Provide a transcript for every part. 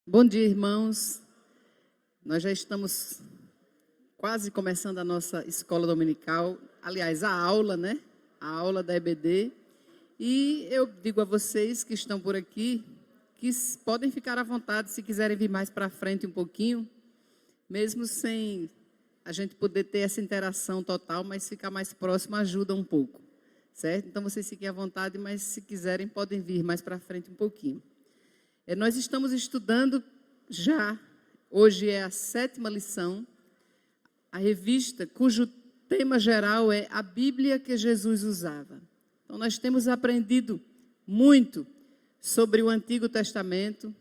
Bom dia, irmãos. Nós já estamos quase começando a nossa escola dominical, aliás, a aula, né? A aula da EBD. E eu digo a vocês que estão por aqui que podem ficar à vontade se quiserem vir mais para frente um pouquinho, mesmo sem a gente poder ter essa interação total, mas ficar mais próximo ajuda um pouco, certo? Então vocês fiquem à vontade, mas se quiserem podem vir mais para frente um pouquinho. Nós estamos estudando já, hoje é a 7ª lição, a revista cujo tema geral é a Bíblia que Jesus usava. Então nós temos aprendido muito sobre o Antigo Testamento,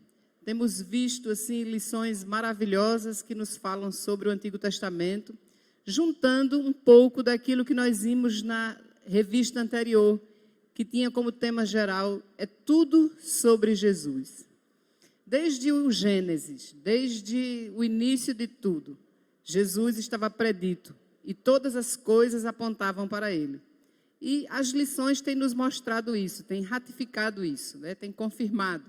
temos visto assim lições maravilhosas que nos falam sobre o Antigo Testamento, juntando um pouco daquilo que nós vimos na revista anterior, que tinha como tema geral, é tudo sobre Jesus. Desde o Gênesis, desde o início de tudo, Jesus estava predito e todas as coisas apontavam para ele. E as lições têm nos mostrado isso, têm ratificado isso, né? Têm confirmado.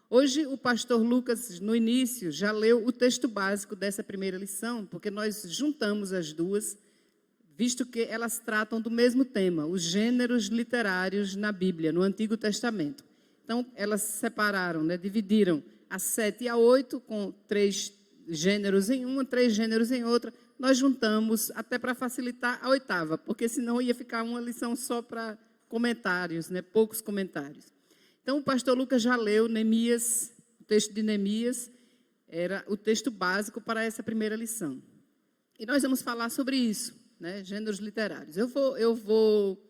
Hoje o pastor Lucas, no início, já leu o texto básico dessa primeira lição, porque nós juntamos as duas, visto que elas tratam do mesmo tema, os gêneros literários na Bíblia, no Antigo Testamento. Então, elas separaram, né? Dividiram a 7 e a 8, com 3 gêneros em uma, 3 gêneros em outra. Nós juntamos até para facilitar a 8ª, porque senão ia ficar uma lição só para comentários, né? Poucos comentários. Então, o pastor Lucas já leu Neemias, o texto de Neemias, era o texto básico para essa primeira lição. E nós vamos falar sobre isso, né? Gêneros literários. Eu vou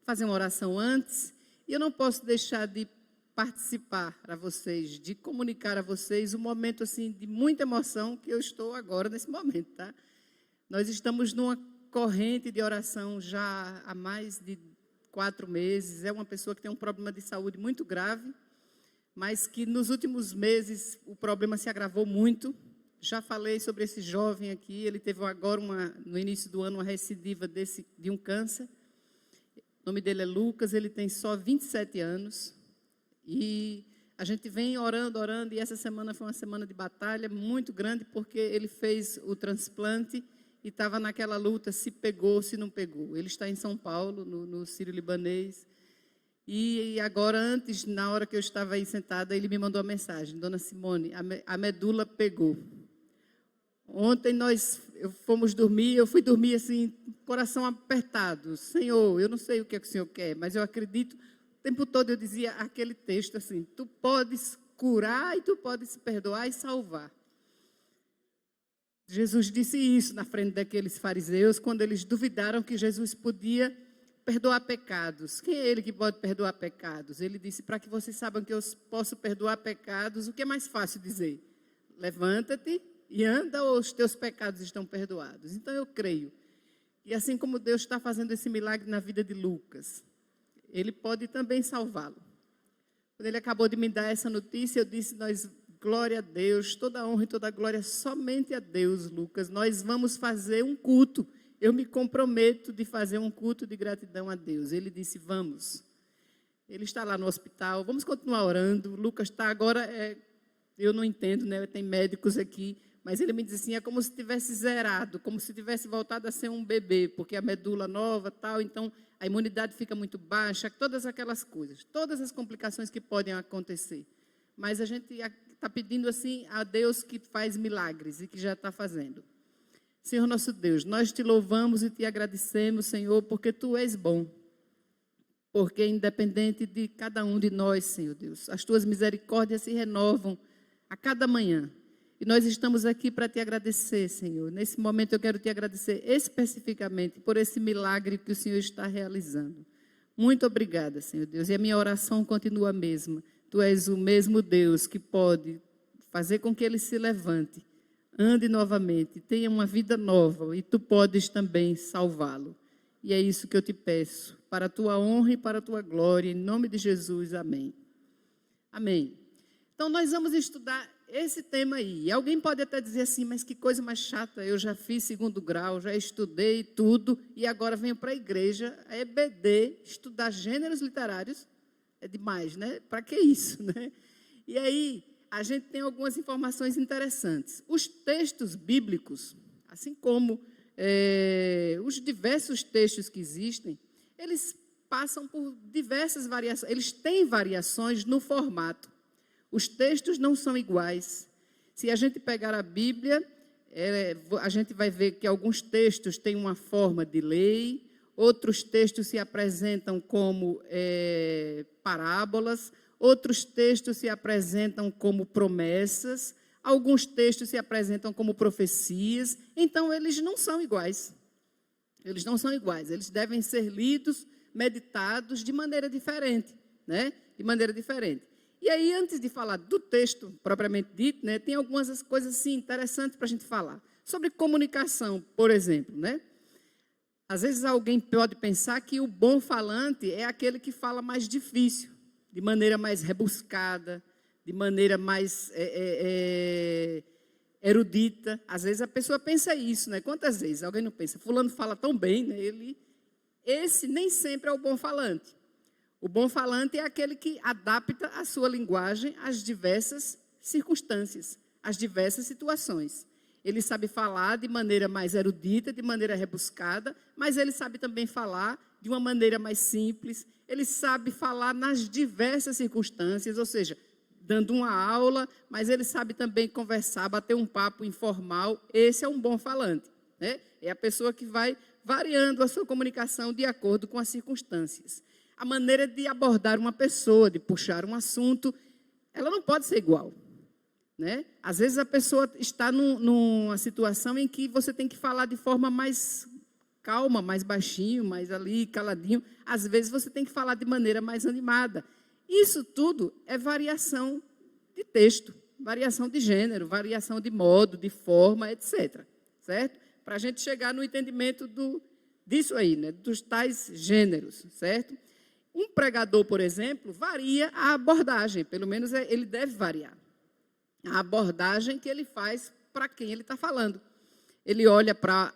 fazer uma oração antes, e eu não posso deixar de participar para vocês, de comunicar a vocês um momento assim de muita emoção que eu estou agora nesse momento, tá? Nós estamos numa corrente de oração já há mais de 4 meses. É uma pessoa que tem um problema de saúde muito grave, mas que nos últimos meses o problema se agravou muito. Já falei sobre esse jovem aqui, ele teve agora no início do ano uma recidiva de um câncer. O nome dele é Lucas, ele tem só 27 anos. E a gente vem orando, e essa semana foi uma semana de batalha muito grande, porque ele fez o transplante e estava naquela luta, se pegou, se não pegou. Ele está em São Paulo, no Sírio-Libanês, e agora, antes, na hora que eu estava aí sentada, ele me mandou uma mensagem: Dona Simone, a medula pegou. Ontem eu fui dormir assim, coração apertado. Senhor, eu não sei o que é que o Senhor quer, mas eu acredito. O tempo todo eu dizia aquele texto assim: tu podes curar e tu podes perdoar e salvar. Jesus disse isso na frente daqueles fariseus, quando eles duvidaram que Jesus podia perdoar pecados. Quem é ele que pode perdoar pecados? Ele disse: para que vocês saibam que eu posso perdoar pecados, o que é mais fácil dizer? Levanta-te e anda, ou os teus pecados estão perdoados. Então eu creio. E assim como Deus está fazendo esse milagre na vida de Lucas, ele pode também salvá-lo. Quando ele acabou de me dar essa notícia, eu disse: glória a Deus, toda a honra e toda a glória somente a Deus, Lucas. Nós vamos fazer um culto. Eu me comprometo de fazer um culto de gratidão a Deus. Ele disse: vamos. Ele está lá no hospital, vamos continuar orando. Lucas está agora, eu não entendo, né? Tem médicos aqui, mas ele me disse assim: é como se tivesse zerado, como se tivesse voltado a ser um bebê, porque a medula nova tal, então a imunidade fica muito baixa, todas aquelas coisas, todas as complicações que podem acontecer. Mas a gente está pedindo assim a Deus que faz milagres e que já está fazendo. Senhor nosso Deus, nós te louvamos e te agradecemos, Senhor, porque tu és bom. Porque independente de cada um de nós, Senhor Deus, as tuas misericórdias se renovam a cada manhã. E nós estamos aqui para te agradecer, Senhor. Nesse momento eu quero te agradecer especificamente por esse milagre que o Senhor está realizando. Muito obrigada, Senhor Deus. E a minha oração continua a mesma. Tu és o mesmo Deus que pode fazer com que ele se levante, ande novamente, tenha uma vida nova, e tu podes também salvá-lo. E é isso que eu te peço, para a tua honra e para a tua glória, em nome de Jesus, amém. Amém. Então nós vamos estudar esse tema aí. E alguém pode até dizer assim: mas que coisa mais chata, eu já fiz 2º grau, já estudei tudo, e agora venho para a igreja, a EBD, estudar gêneros literários. É demais, né? Para que isso, né? E aí, a gente tem algumas informações interessantes. Os textos bíblicos, assim como os diversos textos que existem, eles passam por diversas variações, eles têm variações no formato. Os textos não são iguais. Se a gente pegar a Bíblia, a gente vai ver que alguns textos têm uma forma de lei, outros textos se apresentam como parábolas, outros textos se apresentam como promessas, alguns textos se apresentam como profecias. Então, eles não são iguais. Eles não são iguais. Eles devem ser lidos, meditados de maneira diferente, né? De maneira diferente. E aí, antes de falar do texto propriamente dito, né, tem algumas coisas assim, interessantes para a gente falar. Sobre comunicação, por exemplo, né? Às vezes alguém pode pensar que o bom falante é aquele que fala mais difícil, de maneira mais rebuscada, de maneira mais erudita. Às vezes a pessoa pensa isso, né? Quantas vezes alguém não pensa, fulano fala tão bem, né? Esse nem sempre é o bom falante. O bom falante é aquele que adapta a sua linguagem às diversas circunstâncias, às diversas situações. Ele sabe falar de maneira mais erudita, de maneira rebuscada, mas ele sabe também falar de uma maneira mais simples. Ele sabe falar nas diversas circunstâncias, ou seja, dando uma aula, mas ele sabe também conversar, bater um papo informal. Esse é um bom falante, né? É a pessoa que vai variando a sua comunicação de acordo com as circunstâncias. A maneira de abordar uma pessoa, de puxar um assunto, ela não pode ser igual, né? Às vezes a pessoa está numa situação em que você tem que falar de forma mais calma, mais baixinho, mais ali, caladinho. Às vezes você tem que falar de maneira mais animada. Isso tudo é variação de texto, variação de gênero, variação de modo, de forma, etc. Certo? Para a gente chegar no entendimento disso aí, né? Dos tais gêneros, certo? Um pregador, por exemplo, varia a abordagem, pelo menos ele deve variar. A abordagem que ele faz para quem ele está falando. Ele olha para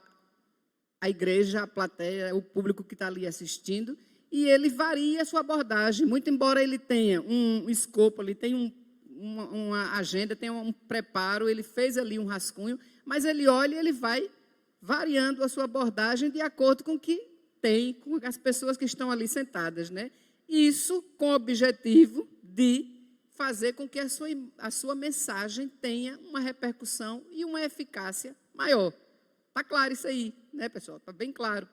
a igreja, a plateia, o público que está ali assistindo, e ele varia a sua abordagem, muito embora ele tenha um escopo, ele tenha uma agenda, tenha um preparo, ele fez ali um rascunho, mas ele olha e ele vai variando a sua abordagem de acordo com o que tem, com as pessoas que estão ali sentadas, né? Isso com o objetivo de fazer com que a sua mensagem tenha uma repercussão e uma eficácia maior. Está claro isso aí, né, pessoal? Está bem claro.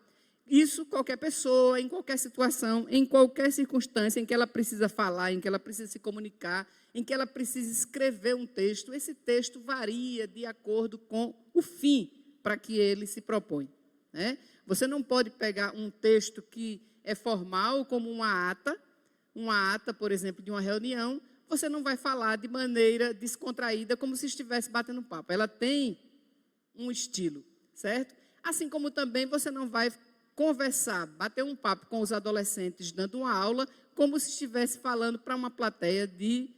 Isso qualquer pessoa, em qualquer situação, em qualquer circunstância em que ela precisa falar, em que ela precisa se comunicar, em que ela precisa escrever um texto, esse texto varia de acordo com o fim para que ele se propõe, né? Você não pode pegar um texto que é formal, como uma ata, por exemplo, de uma reunião, você não vai falar de maneira descontraída, como se estivesse batendo papo. Ela tem um estilo, certo? Assim como também você não vai conversar, bater um papo com os adolescentes dando uma aula, como se estivesse falando para uma plateia de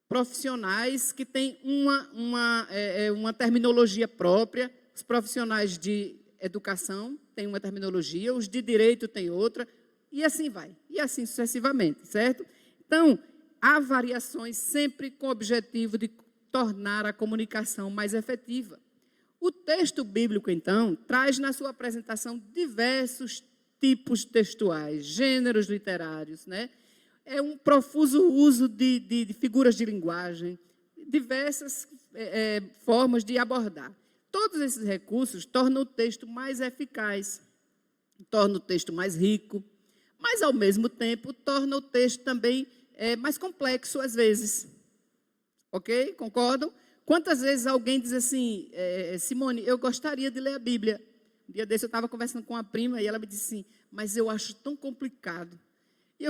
profissionais que têm uma terminologia própria. Os profissionais de educação têm uma terminologia, os de direito têm outra, e assim vai, e assim sucessivamente, certo? Então, há variações sempre com o objetivo de tornar a comunicação mais efetiva. O texto bíblico, então, traz na sua apresentação diversos tipos textuais, gêneros literários, né? É um profuso uso de figuras de linguagem, diversas formas de abordar. Todos esses recursos tornam o texto mais eficaz, tornam o texto mais rico, mas, ao mesmo tempo, tornam o texto também mais complexo, às vezes. Ok? Concordam? Quantas vezes alguém diz assim, Simone, eu gostaria de ler a Bíblia. Um dia desse eu estava conversando com uma prima e ela me disse assim, mas eu acho tão complicado. E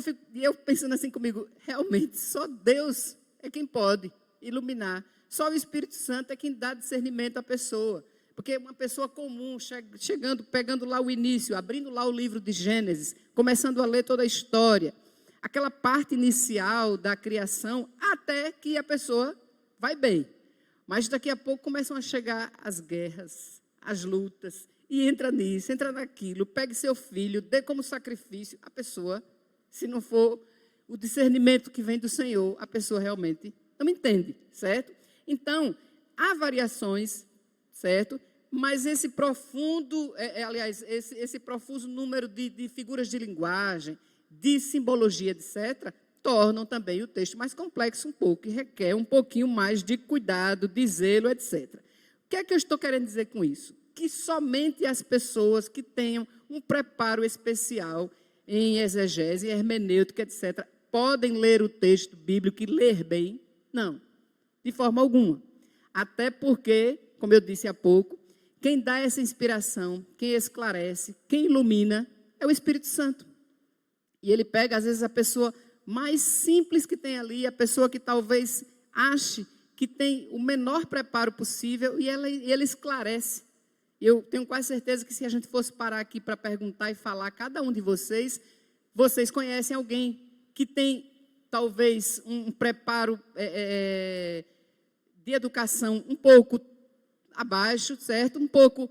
eu pensando assim comigo, realmente, só Deus é quem pode iluminar. Só o Espírito Santo é quem dá discernimento à pessoa. Porque uma pessoa comum, chegando, pegando lá o início, abrindo lá o livro de Gênesis, começando a ler toda a história, aquela parte inicial da criação, até que a pessoa vai bem. Mas daqui a pouco começam a chegar as guerras, as lutas, e entra nisso, entra naquilo, pegue seu filho, dê como sacrifício. A pessoa, se não for o discernimento que vem do Senhor, a pessoa realmente Então, entende, certo? Então, há variações, certo? Mas esse profundo, esse profuso número de figuras de linguagem, de simbologia, etc., tornam também o texto mais complexo um pouco e requer um pouquinho mais de cuidado, de zelo, etc. O que é que eu estou querendo dizer com isso? Que somente as pessoas que tenham um preparo especial em exegese, hermenêutica, etc., podem ler o texto bíblico e ler bem? Não, de forma alguma. Até porque, como eu disse há pouco, quem dá essa inspiração, quem esclarece, quem ilumina, é o Espírito Santo. E ele pega, às vezes, a pessoa mais simples que tem ali, a pessoa que talvez ache que tem o menor preparo possível, e ele esclarece. Eu tenho quase certeza que se a gente fosse parar aqui para perguntar e falar a cada um de vocês, vocês conhecem alguém que tem talvez um preparo de educação um pouco abaixo, certo? Um pouco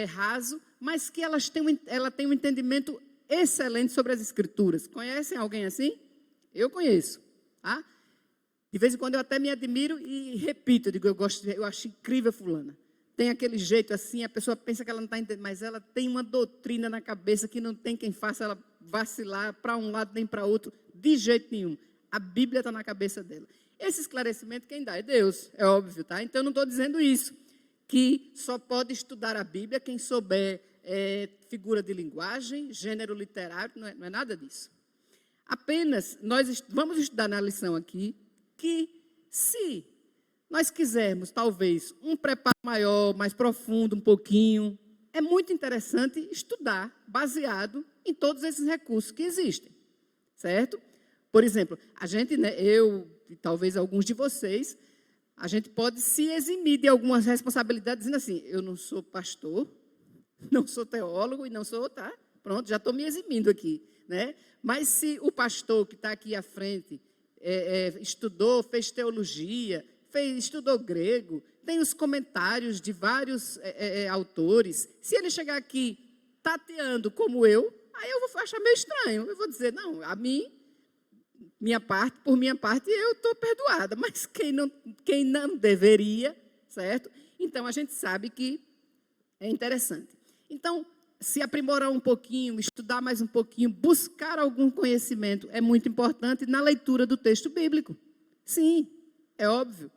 raso, mas que ela tem um entendimento excelente sobre as Escrituras. Conhecem alguém assim? Eu conheço. Tá? De vez em quando eu até me admiro e repito, eu digo, eu acho incrível fulana. Tem aquele jeito assim, a pessoa pensa que ela não está entendendo, mas ela tem uma doutrina na cabeça que não tem quem faça ela vacilar para um lado nem para outro, de jeito nenhum. A Bíblia está na cabeça dela. Esse esclarecimento quem dá é Deus, é óbvio, tá? Então eu não estou dizendo isso, que só pode estudar a Bíblia quem souber figura de linguagem, gênero literário, não é nada disso. Apenas, nós vamos estudar na lição aqui, que se nós quisermos, talvez, um preparo maior, mais profundo, um pouquinho, é muito interessante estudar baseado em todos esses recursos que existem, certo? Por exemplo, a gente, né, eu e talvez alguns de vocês, a gente pode se eximir de algumas responsabilidades, dizendo assim, eu não sou pastor, não sou teólogo e não sou, tá? Pronto, já estou me eximindo aqui, né? Mas se o pastor que está aqui à frente estudou, fez teologia, estudou grego, tem os comentários de vários autores, se ele chegar aqui tateando como eu, aí eu vou achar meio estranho. Eu vou dizer, não, por minha parte, eu estou perdoada, mas quem não deveria, certo? Então, a gente sabe que é interessante. Então, se aprimorar um pouquinho, estudar mais um pouquinho, buscar algum conhecimento é muito importante na leitura do texto bíblico. Sim, é óbvio.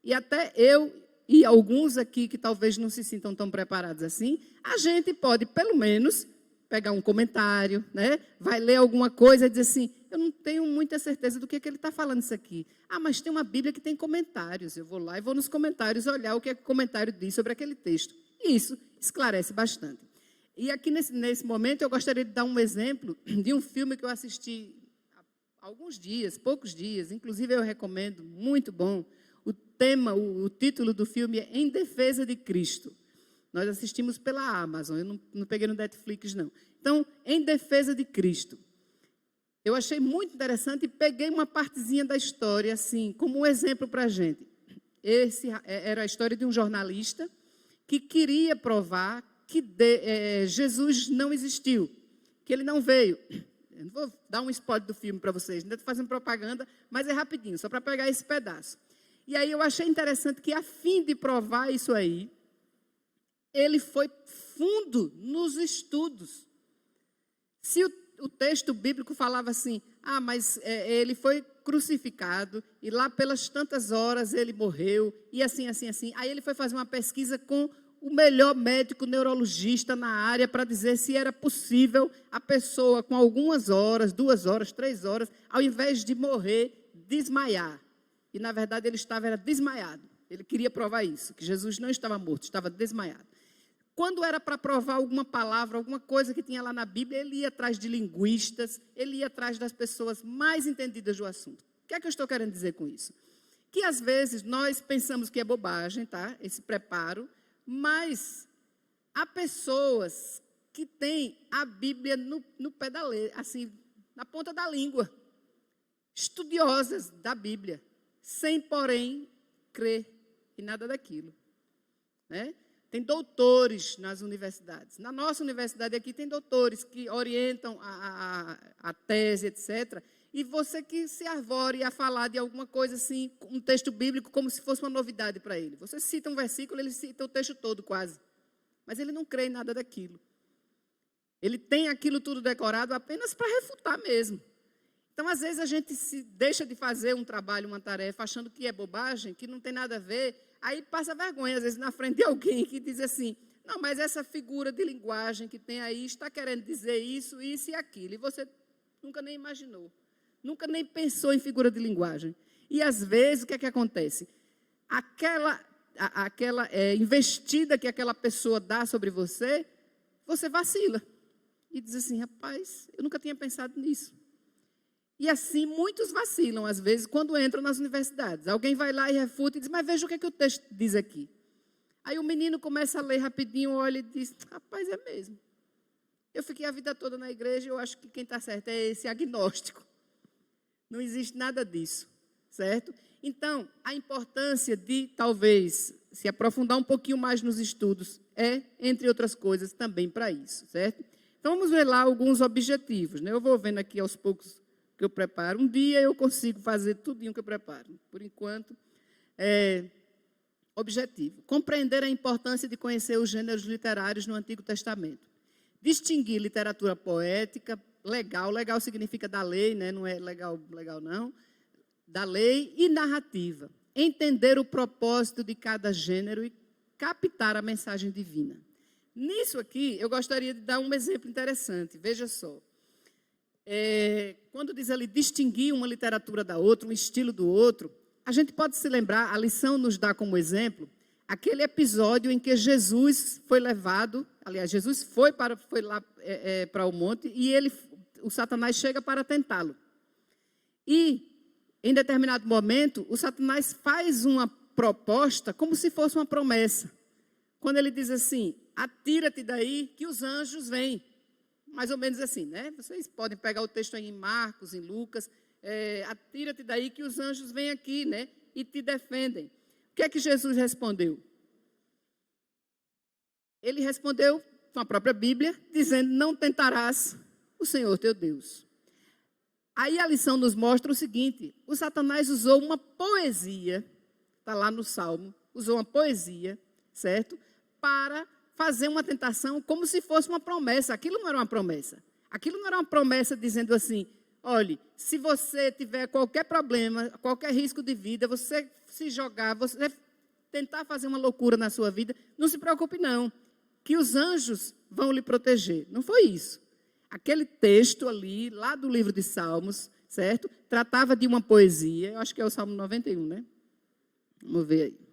E até eu e alguns aqui que talvez não se sintam tão preparados assim, a gente pode, pelo menos, pegar um comentário, né? Vai ler alguma coisa e dizer assim, eu não tenho muita certeza do que ele está falando isso aqui. Ah, mas tem uma Bíblia que tem comentários. Eu vou lá e vou nos comentários olhar o que o comentário diz sobre aquele texto. E isso esclarece bastante. E aqui nesse momento eu gostaria de dar um exemplo de um filme que eu assisti há alguns dias, poucos dias, inclusive eu recomendo, muito bom. O título do filme é Em Defesa de Cristo. Nós assistimos pela Amazon, eu não peguei no Netflix, não. Então, Em Defesa de Cristo. Eu achei muito interessante e peguei uma partezinha da história, assim, como um exemplo para a gente. Era a história de um jornalista que queria provar que Jesus não existiu, que ele não veio. Eu não vou dar um spoiler do filme para vocês, não estou fazendo propaganda, mas é rapidinho, só para pegar esse pedaço. E aí eu achei interessante que, a fim de provar isso aí, ele foi fundo nos estudos. Se o texto bíblico falava assim, mas ele foi crucificado e lá pelas tantas horas ele morreu, e assim, assim, assim. Aí ele foi fazer uma pesquisa com o melhor médico neurologista na área para dizer se era possível a pessoa com algumas horas, 2 horas, 3 horas, ao invés de morrer, desmaiar. E, na verdade, ele era desmaiado. Ele queria provar isso, que Jesus não estava morto, estava desmaiado. Quando era para provar alguma palavra, alguma coisa que tinha lá na Bíblia, ele ia atrás de linguistas, ele ia atrás das pessoas mais entendidas do assunto. O que é que eu estou querendo dizer com isso? Que, às vezes, nós pensamos que é bobagem, tá? Esse preparo, mas há pessoas que têm a Bíblia no pé da letra, assim, na ponta da língua, estudiosas da Bíblia, sem, porém, crer em nada daquilo, né? Tem doutores nas universidades. Na nossa universidade aqui tem doutores que orientam a tese, etc. E você que se arvore a falar de alguma coisa assim, um texto bíblico, como se fosse uma novidade para ele. Você cita um versículo, ele cita o texto todo quase. Mas ele não crê em nada daquilo. Ele tem aquilo tudo decorado apenas para refutar mesmo. Então, às vezes, a gente se deixa de fazer um trabalho, uma tarefa, achando que é bobagem, que não tem nada a ver, aí passa vergonha, às vezes, na frente de alguém que diz assim, não, mas essa figura de linguagem que tem aí está querendo dizer isso, isso e aquilo. E você nunca nem imaginou, nunca nem pensou em figura de linguagem. E, às vezes, o que é que acontece? Aquela investida que aquela pessoa dá sobre você, você vacila. E diz assim, rapaz, eu nunca tinha pensado nisso. E assim, muitos vacilam, às vezes, quando entram nas universidades. Alguém vai lá e refuta e diz, mas veja o que é que o texto diz aqui. Aí o menino começa a ler rapidinho, olha e diz, rapaz, é mesmo. Eu fiquei a vida toda na igreja e eu acho que quem está certo é esse agnóstico. Não existe nada disso, certo? Então, a importância de, talvez, se aprofundar um pouquinho mais nos estudos é, entre outras coisas, também para isso, certo? Então, vamos ver lá alguns objetivos, né? Eu vou vendo aqui aos poucos que eu preparo. Um dia eu consigo fazer tudinho que eu preparo. Por enquanto, objetivo. Compreender a importância de conhecer os gêneros literários no Antigo Testamento. Distinguir literatura poética, legal. Legal significa da lei, né? Não é legal não. Da lei e narrativa. Entender o propósito de cada gênero e captar a mensagem divina. Nisso aqui, eu gostaria de dar um exemplo interessante. Veja só. Quando diz ali distinguir uma literatura da outra, um estilo do outro, a gente pode se lembrar, a lição nos dá como exemplo, aquele episódio em que Jesus foi levado, aliás, Jesus foi lá para o monte e o Satanás chega para tentá-lo. E, em determinado momento, o Satanás faz uma proposta como se fosse uma promessa. Quando ele diz assim, atira-te daí que os anjos vêm. Mais ou menos assim, né? Vocês podem pegar o texto aí em Marcos, em Lucas, atira-te daí que os anjos vêm aqui, né? E te defendem. O que é que Jesus respondeu? Ele respondeu com a própria Bíblia, dizendo, não tentarás o Senhor teu Deus. Aí a lição nos mostra o seguinte, o Satanás usou uma poesia, está lá no Salmo, usou uma poesia, certo? Para fazer uma tentação como se fosse uma promessa. Aquilo não era uma promessa. Aquilo não era uma promessa dizendo assim, olhe, se você tiver qualquer problema, qualquer risco de vida, você se jogar, você tentar fazer uma loucura na sua vida, não se preocupe não, que os anjos vão lhe proteger. Não foi isso. Aquele texto ali, lá do livro de Salmos, certo? Tratava de uma poesia, eu acho que é o Salmo 91, né? Vamos ver aí.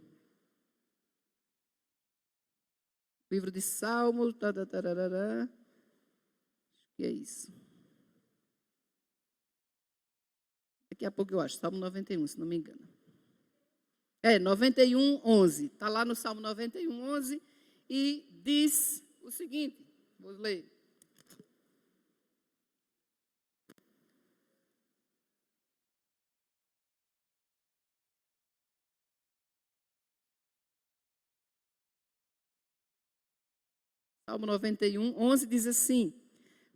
Livro de Salmos, acho que é isso. Daqui a pouco eu acho, Salmo 91, se não me engano. 91, 11. Está lá no Salmo 91, 11 e diz o seguinte, vou ler. Salmo 91, 11 diz assim,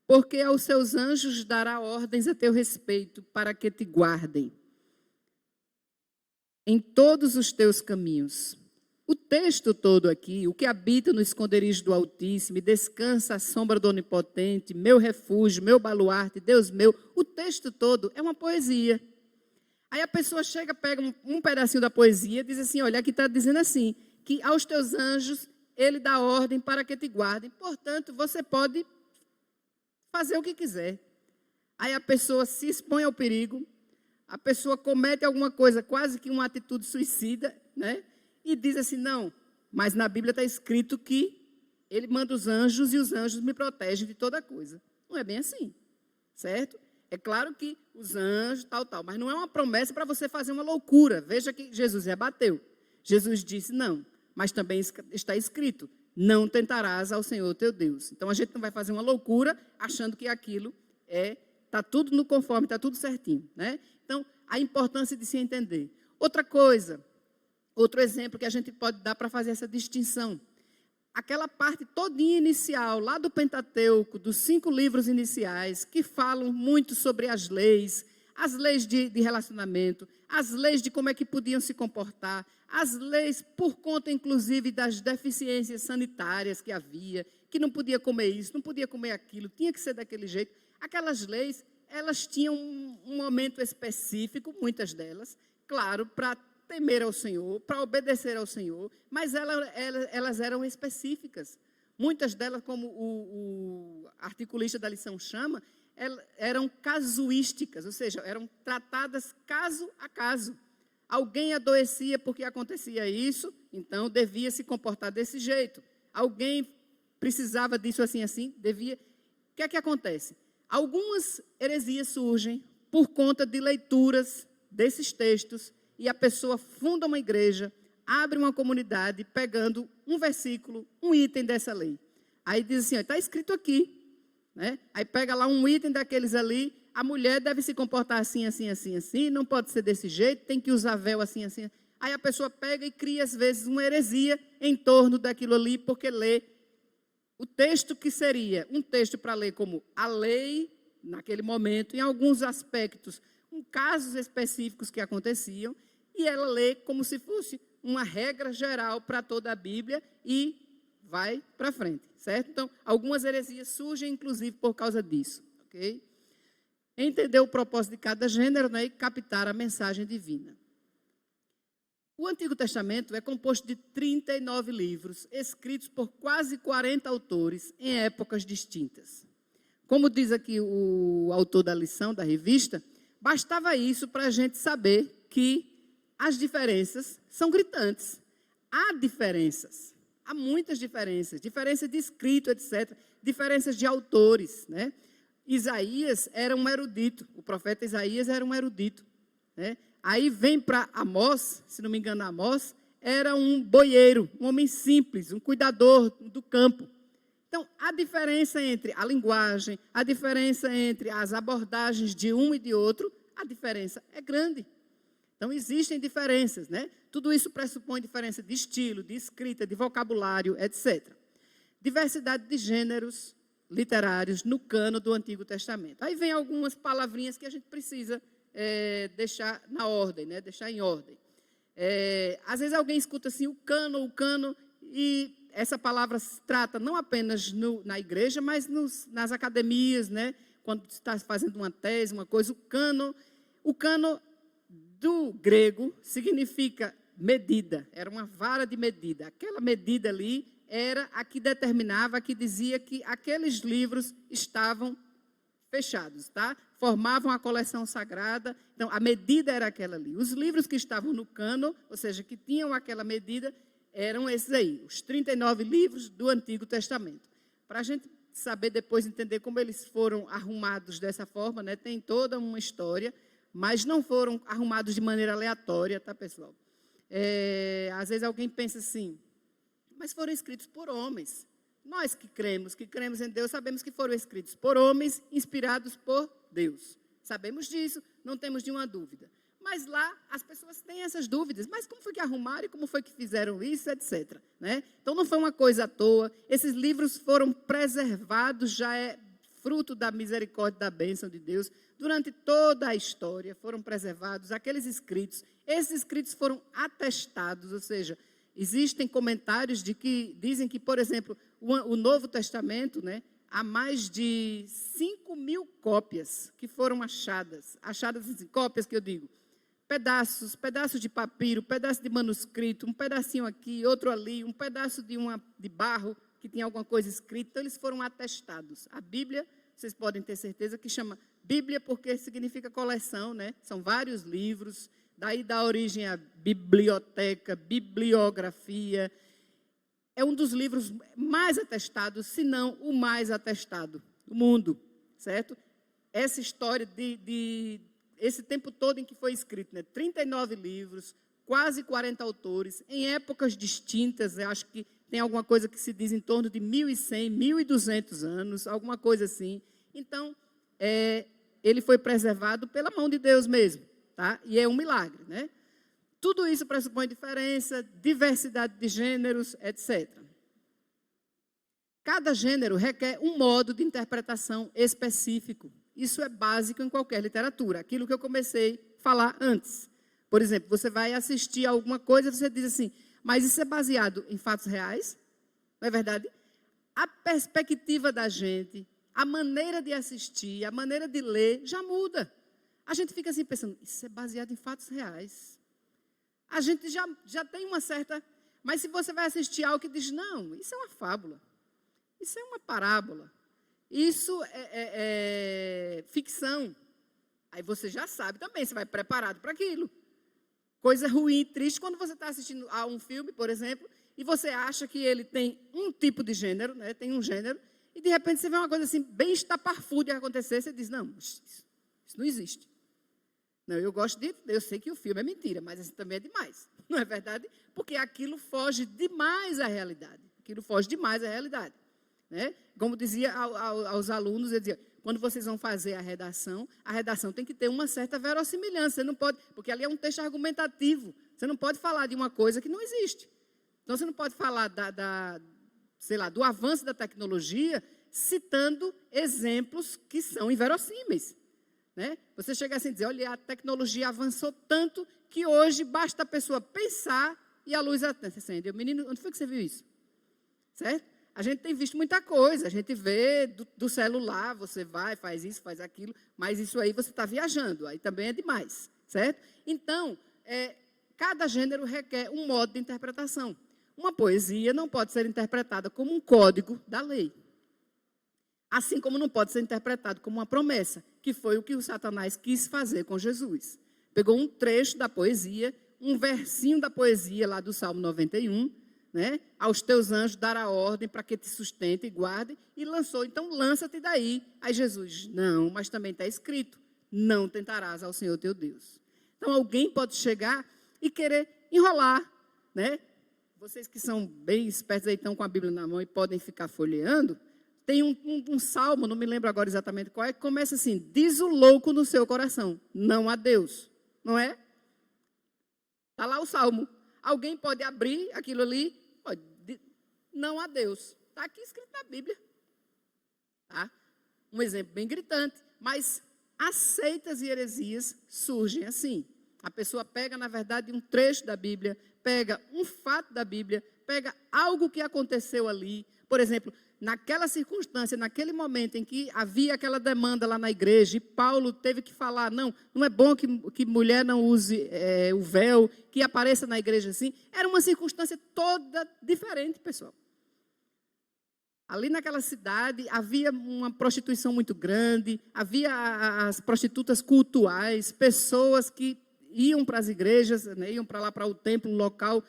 porque aos seus anjos dará ordens a teu respeito, para que te guardem em todos os teus caminhos. O texto todo aqui, o que habita no esconderijo do Altíssimo, descansa à sombra do Onipotente, meu refúgio, meu baluarte, Deus meu, o texto todo é uma poesia. Aí a pessoa chega, pega um pedacinho da poesia, diz assim, olha, aqui está dizendo assim, que aos teus anjos ele dá ordem para que te guardem. Portanto, você pode fazer o que quiser. Aí a pessoa se expõe ao perigo, a pessoa comete alguma coisa, quase que uma atitude suicida, né? E diz assim, não, mas na Bíblia está escrito que ele manda os anjos e os anjos me protegem de toda coisa. Não é bem assim, certo? É claro que os anjos, tal, mas não é uma promessa para você fazer uma loucura. Veja que Jesus rebateu. Jesus disse, não, mas também está escrito, não tentarás ao Senhor teu Deus. Então, a gente não vai fazer uma loucura achando que aquilo está tudo no conforme, está tudo certinho, né? Então, a importância de se entender. Outra coisa, outro exemplo que a gente pode dar para fazer essa distinção. Aquela parte todinha inicial, lá do Pentateuco, dos 5 livros iniciais, que falam muito sobre as leis, as leis de relacionamento, as leis de como é que podiam se comportar, as leis por conta, inclusive, das deficiências sanitárias que havia, que não podia comer isso, não podia comer aquilo, tinha que ser daquele jeito. Aquelas leis, elas tinham um momento específico, muitas delas, claro, para temer ao Senhor, para obedecer ao Senhor, mas elas eram específicas. Muitas delas, como o articulista da lição chama, eram casuísticas, ou seja, eram tratadas caso a caso. Alguém adoecia porque acontecia isso, então devia se comportar desse jeito. Alguém precisava disso assim, devia... O que é que acontece? Algumas heresias surgem por conta de leituras desses textos e a pessoa funda uma igreja, abre uma comunidade pegando um versículo, um item dessa lei. Aí diz assim, está escrito aqui. Né? Aí pega lá um item daqueles ali, a mulher deve se comportar assim, não pode ser desse jeito, tem que usar véu assim. Aí a pessoa pega e cria, às vezes, uma heresia em torno daquilo ali, porque lê o texto que seria um texto para ler como a lei, naquele momento, em alguns aspectos, casos específicos que aconteciam, e ela lê como se fosse uma regra geral para toda a Bíblia e vai para frente, certo? Então, algumas heresias surgem, inclusive, por causa disso, ok? Entender o propósito de cada gênero, né, e captar a mensagem divina. O Antigo Testamento é composto de 39 livros, escritos por quase 40 autores em épocas distintas. Como diz aqui o autor da lição, da revista, bastava isso para a gente saber que as diferenças são gritantes. Há diferenças, há muitas diferenças, diferença de escrito, etc., diferenças de autores, né? Isaías era um erudito, o profeta Isaías era um erudito, né? Aí vem para Amós, se não me engano, Amós era um boieiro, um homem simples, um cuidador do campo. Então, a diferença entre a linguagem, a diferença entre as abordagens de um e de outro, a diferença é grande. Então, existem diferenças, né? Tudo isso pressupõe diferença de estilo, de escrita, de vocabulário, etc. Diversidade de gêneros literários no cano do Antigo Testamento. Aí vem algumas palavrinhas que a gente precisa deixar na ordem, né? Deixar em ordem. Às vezes alguém escuta assim, o cano, e essa palavra se trata não apenas na igreja, mas nas academias, né? Quando você está fazendo uma tese, uma coisa, o cano do grego significa medida, era uma vara de medida. Aquela medida ali era a que determinava, a que dizia que aqueles livros estavam fechados, tá? Formavam a coleção sagrada, então a medida era aquela ali. Os livros que estavam no cano, ou seja, que tinham aquela medida, eram esses aí, os 39 livros do Antigo Testamento. Para a gente saber depois, entender como eles foram arrumados dessa forma, né? Tem toda uma história, mas não foram arrumados de maneira aleatória, tá, pessoal? Às vezes alguém pensa assim, mas foram escritos por homens. Nós que cremos em Deus, sabemos que foram escritos por homens, inspirados por Deus. Sabemos disso, não temos nenhuma dúvida. Mas lá as pessoas têm essas dúvidas. Mas como foi que arrumaram e como foi que fizeram isso, etc. Né? Então não foi uma coisa à toa. Esses livros foram preservados, já é fruto da misericórdia, da bênção de Deus. Durante toda a história foram preservados aqueles escritos. Esses escritos foram atestados, ou seja, existem comentários que dizem que, por exemplo, o Novo Testamento, né, há mais de 5.000 cópias que foram achadas. Achadas, assim, cópias que eu digo, pedaços de papiro, pedaço de manuscrito, um pedacinho aqui, outro ali, um pedaço de barro que tinha alguma coisa escrita. Então, eles foram atestados. A Bíblia, vocês podem ter certeza que chama Bíblia porque significa coleção, né? São vários livros, daí dá origem à biblioteca, bibliografia. É um dos livros mais atestados, se não o mais atestado do mundo, certo? Essa história esse tempo todo em que foi escrito, né? 39 livros, quase 40 autores, em épocas distintas, eu acho que tem alguma coisa que se diz em torno de 1.100, 1.200 anos, alguma coisa assim. Então, ele foi preservado pela mão de Deus mesmo, tá? E é um milagre, né? Tudo isso pressupõe diferença, diversidade de gêneros, etc. Cada gênero requer um modo de interpretação específico Isso é básico em qualquer literatura. Aquilo que eu comecei a falar antes. Por exemplo, você vai assistir alguma coisa e você diz assim, mas isso é baseado em fatos reais? Não é verdade? A perspectiva da gente, a maneira de assistir, a maneira de ler, já muda. A gente fica assim pensando, isso é baseado em fatos reais. A gente já tem uma certa... Mas se você vai assistir algo que diz, não, isso é uma fábula, isso é uma parábola, isso é ficção. Aí você já sabe também, você vai preparado para aquilo. Coisa ruim, triste, quando você está assistindo a um filme, por exemplo, e você acha que ele tem um tipo de gênero, né, tem um gênero, e de repente você vê uma coisa assim, bem estapafúrdia acontecer, você diz, não, isso não existe. Não, eu sei que o filme é mentira, mas isso também é demais, não é verdade? Porque aquilo foge demais à realidade. Aquilo foge demais à realidade. Né? Como dizia aos alunos, eu dizia, quando vocês vão fazer a redação tem que ter uma certa verossimilhança. Você não pode, porque ali é um texto argumentativo. Você não pode falar de uma coisa que não existe. Então, você não pode falar do avanço da tecnologia citando exemplos que são inverossímeis. Né? Você chega assim e dizer, olha, a tecnologia avançou tanto que hoje basta a pessoa pensar e a luz acende. Menino, onde foi que você viu isso? Certo? A gente tem visto muita coisa, a gente vê do celular, você vai, faz isso, faz aquilo, mas isso aí você está viajando, aí também é demais, certo? Então, cada gênero requer um modo de interpretação. Uma poesia não pode ser interpretada como um código da lei. Assim como não pode ser interpretado como uma promessa, que foi o que o Satanás quis fazer com Jesus. Pegou um trecho da poesia, um versinho da poesia lá do Salmo 91, né? Aos teus anjos dará ordem para que te sustente e guarde, e lançou, então lança-te daí. Aí Jesus, não, mas também está escrito, não tentarás ao Senhor teu Deus. Então alguém pode chegar e querer enrolar, né? Vocês que são bem espertos aí, estão com a Bíblia na mão e podem ficar folheando, tem um salmo, não me lembro agora exatamente qual é, que começa assim, diz o louco no seu coração, não a Deus, não é? Está lá o salmo. Alguém pode abrir aquilo ali, pode, não a Deus. Está aqui escrito na Bíblia. Tá? Um exemplo bem gritante, mas as seitas e heresias surgem assim. A pessoa pega, na verdade, um trecho da Bíblia, pega um fato da Bíblia, pega algo que aconteceu ali, por exemplo, naquela circunstância, naquele momento em que havia aquela demanda lá na igreja, e Paulo teve que falar, não é bom que mulher não use o véu, que apareça na igreja assim. Era uma circunstância toda diferente, pessoal. Ali naquela cidade havia uma prostituição muito grande, havia as prostitutas cultuais, pessoas que iam para as igrejas, né, iam para lá para o templo local,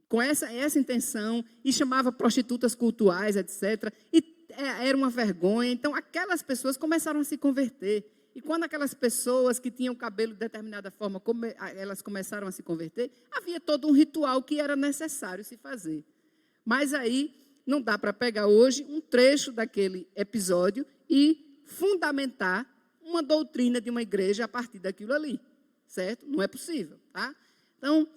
com essa intenção, e chamava prostitutas cultuais, etc. E era uma vergonha. Então, aquelas pessoas começaram a se converter. E quando aquelas pessoas que tinham cabelo de determinada forma, elas começaram a se converter, havia todo um ritual que era necessário se fazer. Mas aí, não dá para pegar hoje um trecho daquele episódio e fundamentar uma doutrina de uma igreja a partir daquilo ali. Certo? Não é possível. Tá? Então,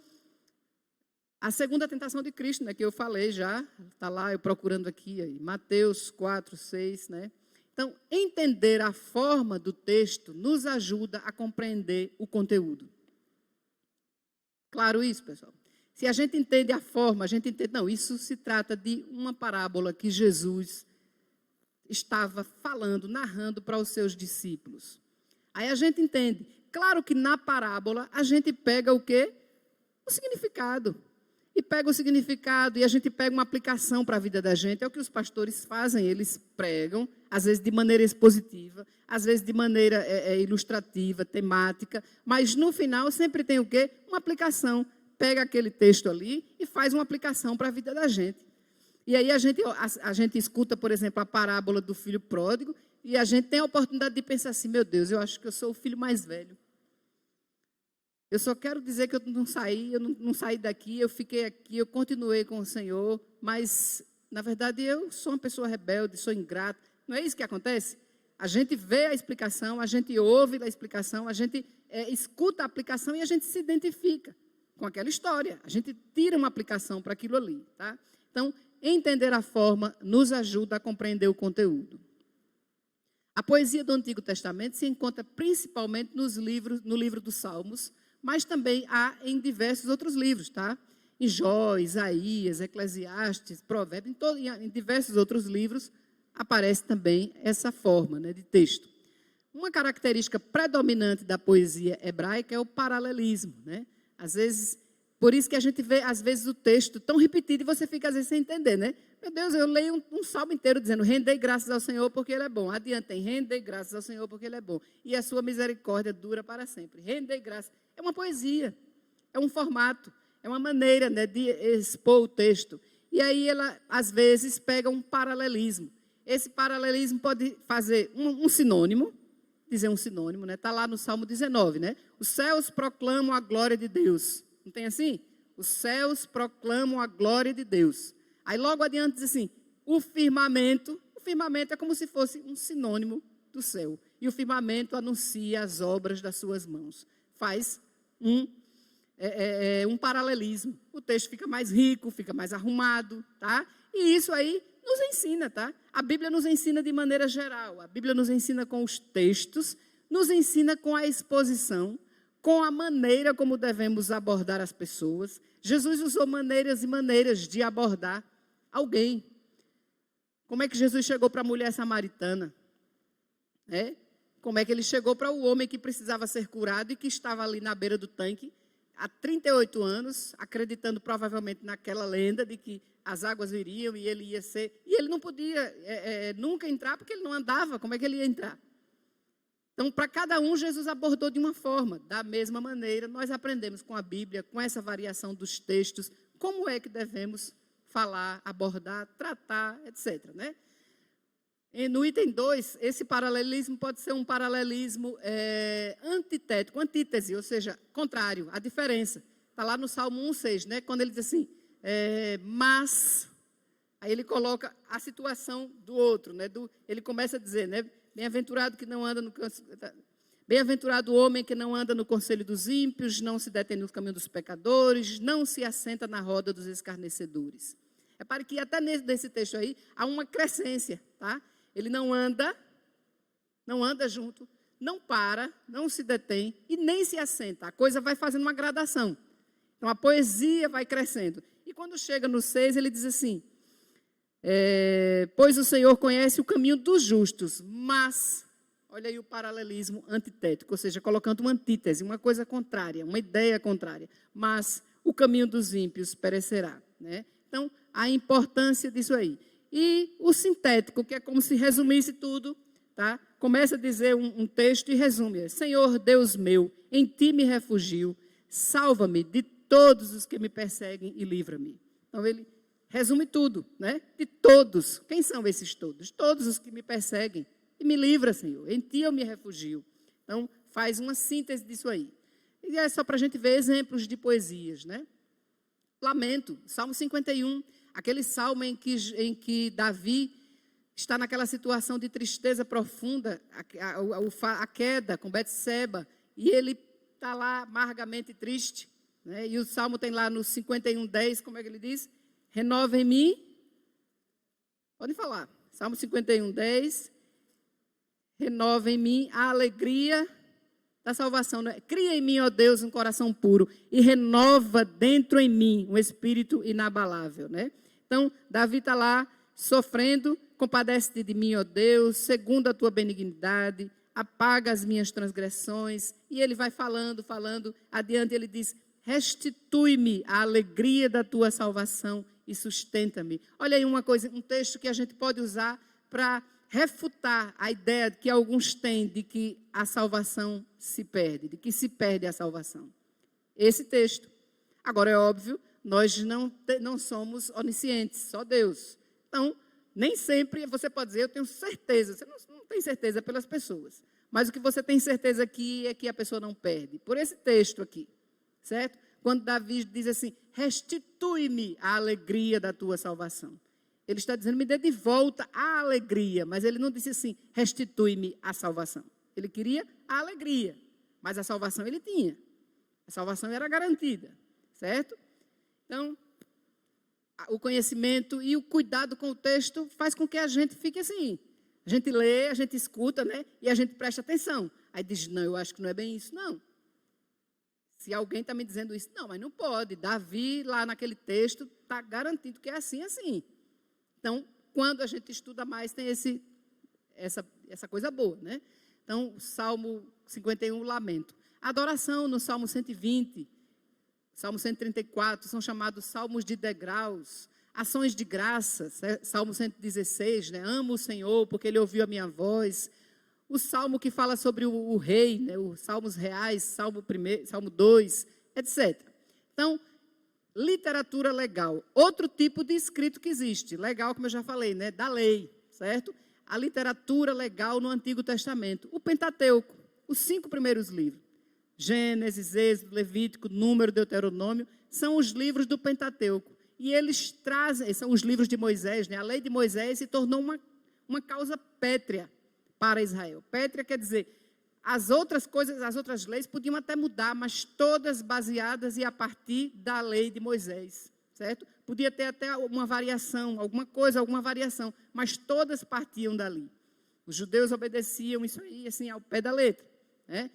a segunda tentação de Cristo, né, que eu falei já, está lá, eu procurando aqui, aí, Mateus 4, 6, né? Então, entender a forma do texto nos ajuda a compreender o conteúdo. Claro isso, pessoal? Se a gente entende a forma, a gente entende, não, isso se trata de uma parábola que Jesus estava falando, narrando para os seus discípulos. Aí a gente entende. Claro que na parábola a gente pega o quê? O significado. E pega o significado e a gente pega uma aplicação para a vida da gente. É o que os pastores fazem, eles pregam, às vezes de maneira expositiva, às vezes de maneira ilustrativa, temática, mas no final sempre tem o quê? Uma aplicação. Pega aquele texto ali e faz uma aplicação para a vida da gente. E aí a gente escuta, por exemplo, a parábola do filho pródigo e a gente tem a oportunidade de pensar assim, meu Deus, eu acho que eu sou o filho mais velho. Eu só quero dizer que eu não saí daqui, eu fiquei aqui, eu continuei com o Senhor, mas, na verdade, eu sou uma pessoa rebelde, sou ingrato. Não é isso que acontece? A gente vê a explicação, a gente ouve a explicação, a gente escuta a aplicação e a gente se identifica com aquela história. A gente tira uma aplicação para aquilo ali. Tá? Então, entender a forma nos ajuda a compreender o conteúdo. A poesia do Antigo Testamento se encontra principalmente no livro dos Salmos, mas também há em diversos outros livros, tá? Em Jó, Isaías, Eclesiastes, Provérbios, em diversos outros livros aparece também essa forma, né, de texto. Uma característica predominante da poesia hebraica é o paralelismo, né? Às vezes, por isso que a gente vê, às vezes, o texto tão repetido e você fica, às vezes, sem entender, né? Meu Deus, eu leio um salmo inteiro dizendo, rendei graças ao Senhor porque Ele é bom. Adiante tem, rendei graças ao Senhor porque Ele é bom. E a sua misericórdia dura para sempre. Rendei graças. É uma poesia, é um formato, é uma maneira, né, de expor o texto. E aí ela, às vezes, pega um paralelismo. Esse paralelismo pode fazer um sinônimo, dizer um sinônimo, né? Está lá no Salmo 19, né? Os céus proclamam a glória de Deus. Não tem assim? Os céus proclamam a glória de Deus. Aí logo adiante diz assim, o firmamento é como se fosse um sinônimo do céu. E o firmamento anuncia as obras das suas mãos. Faz um paralelismo. O texto fica mais rico, fica mais arrumado, tá? E isso aí nos ensina, tá? A Bíblia nos ensina de maneira geral. A Bíblia nos ensina com os textos, nos ensina com a exposição, com a maneira como devemos abordar as pessoas. Jesus usou maneiras e maneiras de abordar alguém. Como é que Jesus chegou para a mulher samaritana? Como é que ele chegou para o homem que precisava ser curado e que estava ali na beira do tanque há 38 anos, acreditando provavelmente naquela lenda de que as águas viriam e ele ia ser... E ele não podia nunca entrar porque ele não andava. Como é que ele ia entrar? Então, para cada um, Jesus abordou de uma forma. Da mesma maneira, nós aprendemos com a Bíblia, com essa variação dos textos, como é que devemos falar, abordar, tratar, etc. Né? E no item 2, esse paralelismo pode ser um paralelismo antitético, antítese, ou seja, contrário, a diferença. Está lá no Salmo 1,6, né? Quando ele diz assim, mas, aí ele coloca a situação do outro, né? Ele começa a dizer, né? Bem-aventurado que não anda no... Bem-aventurado o homem que não anda no conselho dos ímpios, não se detém no caminho dos pecadores, não se assenta na roda dos escarnecedores. Repare que até nesse texto aí há uma crescência, tá? Ele não anda junto, não para, não se detém e nem se assenta. A coisa vai fazendo uma gradação. Então, a poesia vai crescendo. E quando chega no 6, ele diz assim, pois o Senhor conhece o caminho dos justos, mas, olha aí o paralelismo antitético, ou seja, colocando uma antítese, uma coisa contrária, uma ideia contrária. Mas o caminho dos ímpios perecerá. Né? Então, a importância disso aí. E o sintético, que é como se resumisse tudo, tá? Começa a dizer um texto e resume. Senhor Deus meu, em ti me refugio, salva-me de todos os que me perseguem e livra-me. Então ele resume tudo, né? De todos. Quem são esses todos? Todos os que me perseguem e me livra, Senhor. Em ti eu me refugio. Então faz uma síntese disso aí. E é só para a gente ver exemplos de poesias, né? Lamento, Salmo 51, aquele salmo em que Davi está naquela situação de tristeza profunda, a queda com Betseba, e ele está lá amargamente triste, né? E o salmo tem lá no 51:10, como é que ele diz? Renova em mim, pode falar, Salmo 51:10, renova em mim a alegria da salvação, né? Cria em mim, ó Deus, um coração puro e renova dentro em mim um espírito inabalável, né? Então, Davi está lá sofrendo, compadece-te de mim, ó Deus, segundo a tua benignidade, apaga as minhas transgressões. E ele vai falando, adiante ele diz, restitui-me a alegria da tua salvação e sustenta-me. Olha aí uma coisa, um texto que a gente pode usar para refutar a ideia que alguns têm de que a salvação se perde, de que se perde a salvação. Esse texto. Agora, é óbvio, nós não somos oniscientes, só Deus. Então, nem sempre você pode dizer, eu tenho certeza. Você não tem certeza pelas pessoas. Mas o que você tem certeza aqui é que a pessoa não perde. Por esse texto aqui, certo? Quando Davi diz assim, restitui-me a alegria da tua salvação. Ele está dizendo, me dê de volta a alegria, mas ele não disse assim, restitui-me a salvação. Ele queria a alegria, mas a salvação ele tinha. A salvação era garantida, certo? Então, o conhecimento e o cuidado com o texto faz com que a gente fique assim, A gente lê, a gente escuta, né? E a gente presta atenção. Aí diz, não, eu acho que não é bem isso, não. Se alguém está me dizendo isso, não, mas não pode. Davi, lá naquele texto, está garantindo que é assim, assim. Então, quando a gente estuda mais, tem essa coisa boa, né? Então, Salmo 51, lamento. Adoração no Salmo 120, Salmo 134, são chamados salmos de degraus. Ações de graças, Salmo 116, né? Amo o Senhor porque Ele ouviu a minha voz. O Salmo que fala sobre o rei, né? Os Salmos reais, Salmo 1, Salmo 2, etc. Então, literatura legal. Outro tipo de escrito que existe, legal, como eu já falei, né? Da lei, certo? A literatura legal no Antigo Testamento. O Pentateuco, os 5 primeiros livros. Gênesis, Êxodo, Levítico, Número, Deuteronômio, são os livros do Pentateuco. E eles trazem, são os livros de Moisés, né? A lei de Moisés se tornou uma causa pétrea para Israel. Pétrea quer dizer, as outras coisas, as outras leis podiam até mudar, mas todas baseadas e a partir da lei de Moisés, certo? Podia ter até uma variação, alguma coisa, alguma variação, mas todas partiam dali. Os judeus obedeciam isso aí, assim, ao pé da letra, né?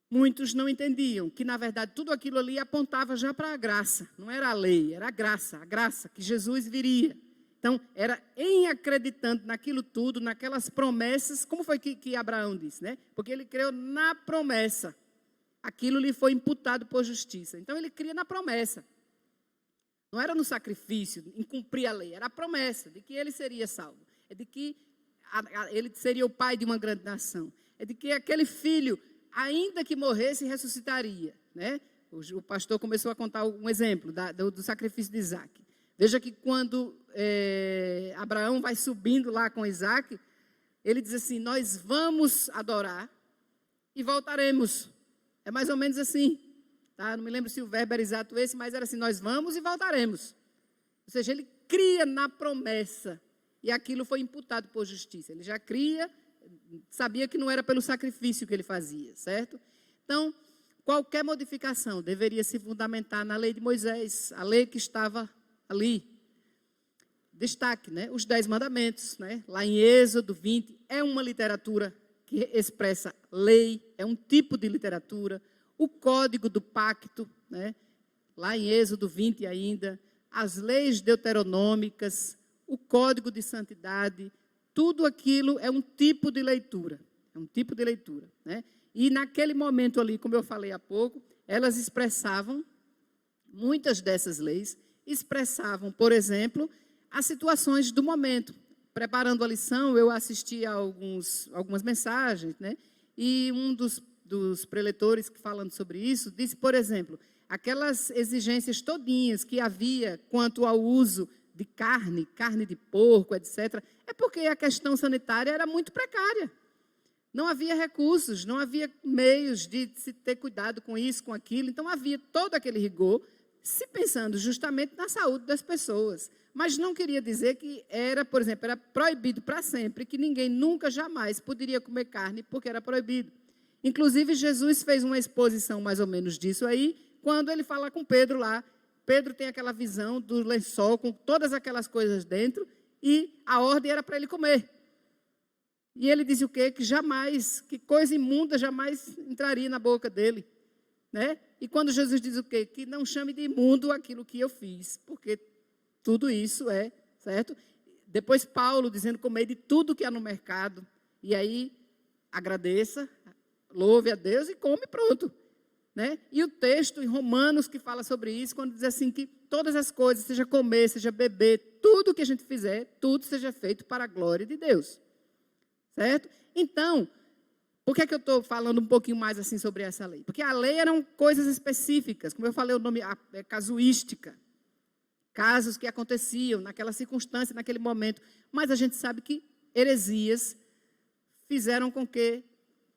Muitos não entendiam que, na verdade, tudo aquilo ali apontava já para a graça. Não era a lei, era a graça que Jesus viria. Então, era em acreditando naquilo tudo, naquelas promessas, como foi que Abraão disse, né? Porque ele creu na promessa. Aquilo lhe foi imputado por justiça. Então, ele cria na promessa. Não era no sacrifício, em cumprir a lei. Era a promessa de que ele seria salvo. É de que ele seria o pai de uma grande nação. É de que aquele filho, ainda que morresse, ressuscitaria, né? O pastor começou a contar um exemplo do sacrifício de Isaac. Veja que quando Abraão vai subindo lá com Isaac, ele diz assim, nós vamos adorar e voltaremos. É mais ou menos assim, tá? Não me lembro se o verbo era exato esse, mas era assim, nós vamos e voltaremos. Ou seja, ele cria na promessa e aquilo foi imputado por justiça. Ele já cria, sabia que não era pelo sacrifício que ele fazia, certo? Então, qualquer modificação deveria se fundamentar na lei de Moisés, a lei que estava ali. Destaque, né? Os 10 mandamentos, né? Lá em Êxodo 20, é uma literatura que expressa lei, é um tipo de literatura. O código do pacto, né? Lá em Êxodo 20 ainda, as leis deuteronômicas, o código de santidade, tudo aquilo é um tipo de leitura, né? E naquele momento ali, como eu falei há pouco, elas expressavam, muitas dessas leis, expressavam, por exemplo, as situações do momento. Preparando a lição, eu assisti a algumas mensagens, né? E um dos preletores que falando sobre isso, disse, por exemplo, aquelas exigências todinhas que havia quanto ao uso de carne de porco, etc., é porque a questão sanitária era muito precária. Não havia recursos, não havia meios de se ter cuidado com isso, com aquilo. Então, havia todo aquele rigor, se pensando justamente na saúde das pessoas. Mas não queria dizer que era, por exemplo, era proibido para sempre, que ninguém nunca, jamais poderia comer carne porque era proibido. Inclusive, Jesus fez uma exposição mais ou menos disso aí, quando ele fala com Pedro lá. Pedro tem aquela visão do lençol com todas aquelas coisas dentro e a ordem era para ele comer. E ele disse o quê? Que jamais, que coisa imunda jamais entraria na boca dele, né? E quando Jesus diz o quê? Que não chame de imundo aquilo que eu fiz, porque tudo isso é, certo? Depois Paulo dizendo comer de tudo que há no mercado. E aí agradeça, louve a Deus e come, pronto. Né? E o texto em Romanos que fala sobre isso, quando diz assim que todas as coisas, seja comer, seja beber, tudo que a gente fizer, tudo seja feito para a glória de Deus. Certo? Então, por que eu estou falando um pouquinho mais assim sobre essa lei? Porque a lei eram coisas específicas, como eu falei, o nome é casuística. Casos que aconteciam naquela circunstância, naquele momento. Mas a gente sabe que heresias fizeram com que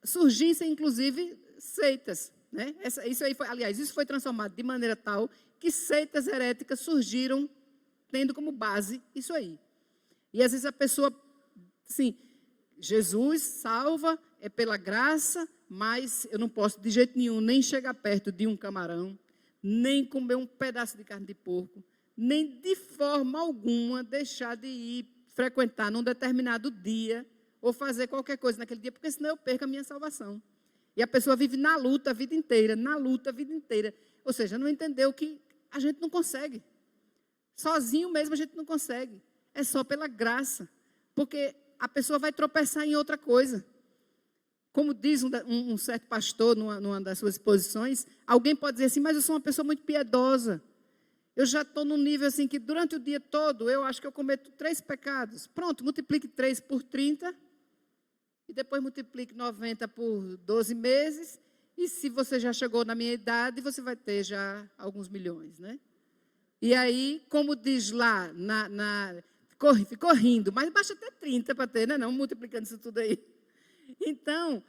surgissem, inclusive, seitas. Né? Isso foi transformado de maneira tal que seitas heréticas surgiram tendo como base isso aí. E às vezes a pessoa, assim, Jesus salva, é pela graça, mas eu não posso de jeito nenhum nem chegar perto de um camarão, nem comer um pedaço de carne de porco, nem de forma alguma deixar de ir frequentar num determinado dia ou fazer qualquer coisa naquele dia, porque senão eu perco a minha salvação. E a pessoa vive na luta a vida inteira, na luta a vida inteira. Ou seja, não entendeu que a gente não consegue. Sozinho mesmo a gente não consegue. É só pela graça. Porque a pessoa vai tropeçar em outra coisa. Como diz um certo pastor numa das suas exposições, alguém pode dizer assim, mas eu sou uma pessoa muito piedosa. Eu já estou num nível assim que durante o dia todo eu acho que eu cometo 3 pecados. Pronto, multiplique 3 por 30 e depois multiplique 90 por 12 meses. E se você já chegou na minha idade, você vai ter já alguns milhões, né? E aí, como diz lá, ficou rindo, mas baixa até 30 para ter, né? Não, multiplicando isso tudo aí. Então,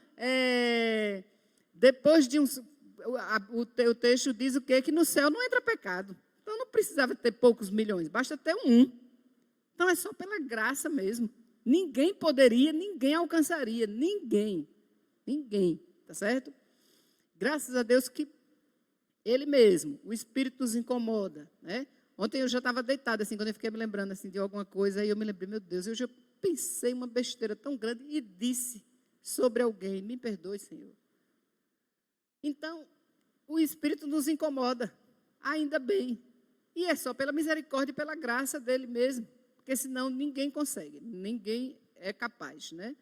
depois de o texto diz o quê? Que no céu não entra pecado. Então, não precisava ter poucos milhões, basta ter um. Então, é só pela graça mesmo. Ninguém poderia, ninguém alcançaria, ninguém, tá certo? Graças a Deus que Ele mesmo, o Espírito nos incomoda, né? Ontem eu já estava deitada, assim, quando eu fiquei me lembrando assim, de alguma coisa, aí eu me lembrei, meu Deus, eu já pensei uma besteira tão grande e disse sobre alguém, me perdoe, Senhor. Então, o Espírito nos incomoda, ainda bem. E é só pela misericórdia e pela graça dele mesmo, porque senão ninguém consegue, ninguém é capaz, né?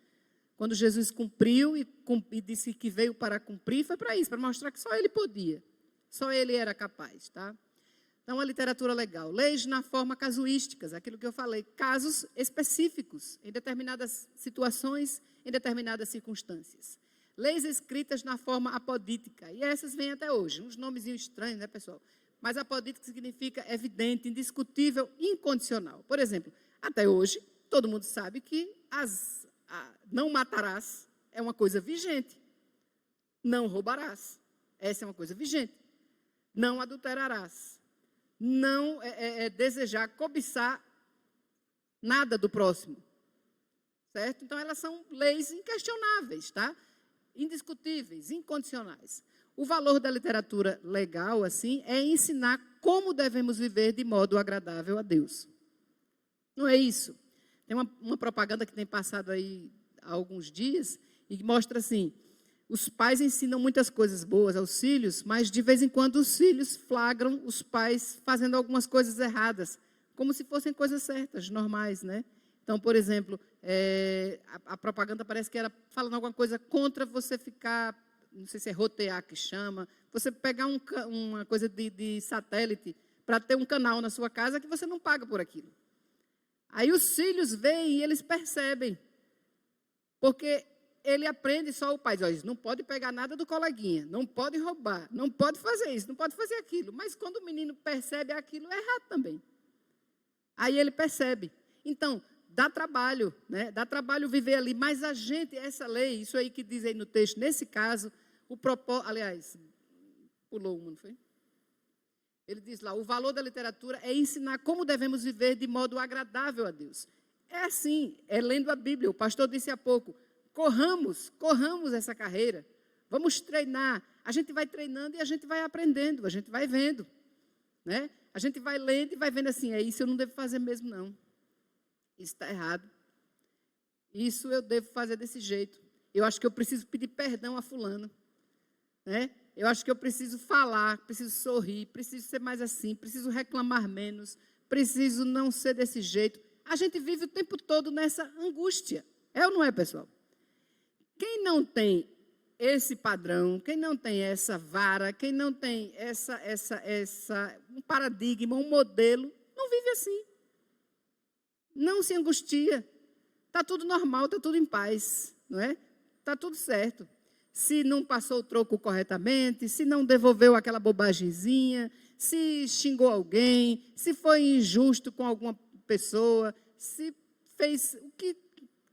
Quando Jesus cumpriu e disse que veio para cumprir, foi para isso, para mostrar que só ele podia, só ele era capaz, tá? Então, a literatura legal, leis na forma casuísticas, aquilo que eu falei, casos específicos, em determinadas situações, em determinadas circunstâncias. Leis escritas na forma apodítica, e essas vêm até hoje, uns nomezinhos estranhos, né, pessoal? Mas apodítica significa evidente, indiscutível, incondicional. Por exemplo, até hoje, todo mundo sabe que não matarás é uma coisa vigente. Não roubarás, essa é uma coisa vigente. Não adulterarás. Não desejar, cobiçar nada do próximo. Certo? Então, elas são leis inquestionáveis, tá? Indiscutíveis, incondicionais. O valor da literatura legal, assim, é ensinar como devemos viver de modo agradável a Deus. Não é isso? Tem uma propaganda que tem passado aí há alguns dias e que mostra assim, os pais ensinam muitas coisas boas aos filhos, mas de vez em quando os filhos flagram os pais fazendo algumas coisas erradas, como se fossem coisas certas, normais, né? Então, por exemplo, a propaganda parece que era falando alguma coisa contra você ficar, não sei se é rotear que chama, você pegar uma coisa de satélite para ter um canal na sua casa que você não paga por aquilo. Aí os filhos veem e eles percebem, porque ele aprende só o pai, diz, olha, não pode pegar nada do coleguinha, não pode roubar, não pode fazer isso, não pode fazer aquilo. Mas quando o menino percebe aquilo, é errado também. Aí ele percebe. Então, dá trabalho, né? Dá trabalho viver ali, mas a gente, essa lei, isso aí que diz aí no texto, nesse caso, aliás, pulou uma, não foi? Ele diz lá, o valor da literatura é ensinar como devemos viver de modo agradável a Deus. É assim, é lendo a Bíblia. O pastor disse há pouco, corramos essa carreira, vamos treinar. A gente vai treinando e a gente vai aprendendo, a gente vai vendo, né? A gente vai lendo e vai vendo assim, isso eu não devo fazer mesmo não. Isso está errado. Isso eu devo fazer desse jeito. Eu acho que eu preciso pedir perdão a fulano, né? Eu acho que eu preciso falar, preciso sorrir, preciso ser mais assim, preciso reclamar menos, preciso não ser desse jeito. A gente vive o tempo todo nessa angústia. É ou não é, pessoal? Quem não tem esse padrão, quem não tem essa vara, quem não tem um paradigma, um modelo, não vive assim. Não se angustia. Está tudo normal, está tudo em paz, não é? Está tudo certo. Se não passou o troco corretamente, se não devolveu aquela bobagemzinha, se xingou alguém, se foi injusto com alguma pessoa, se fez o que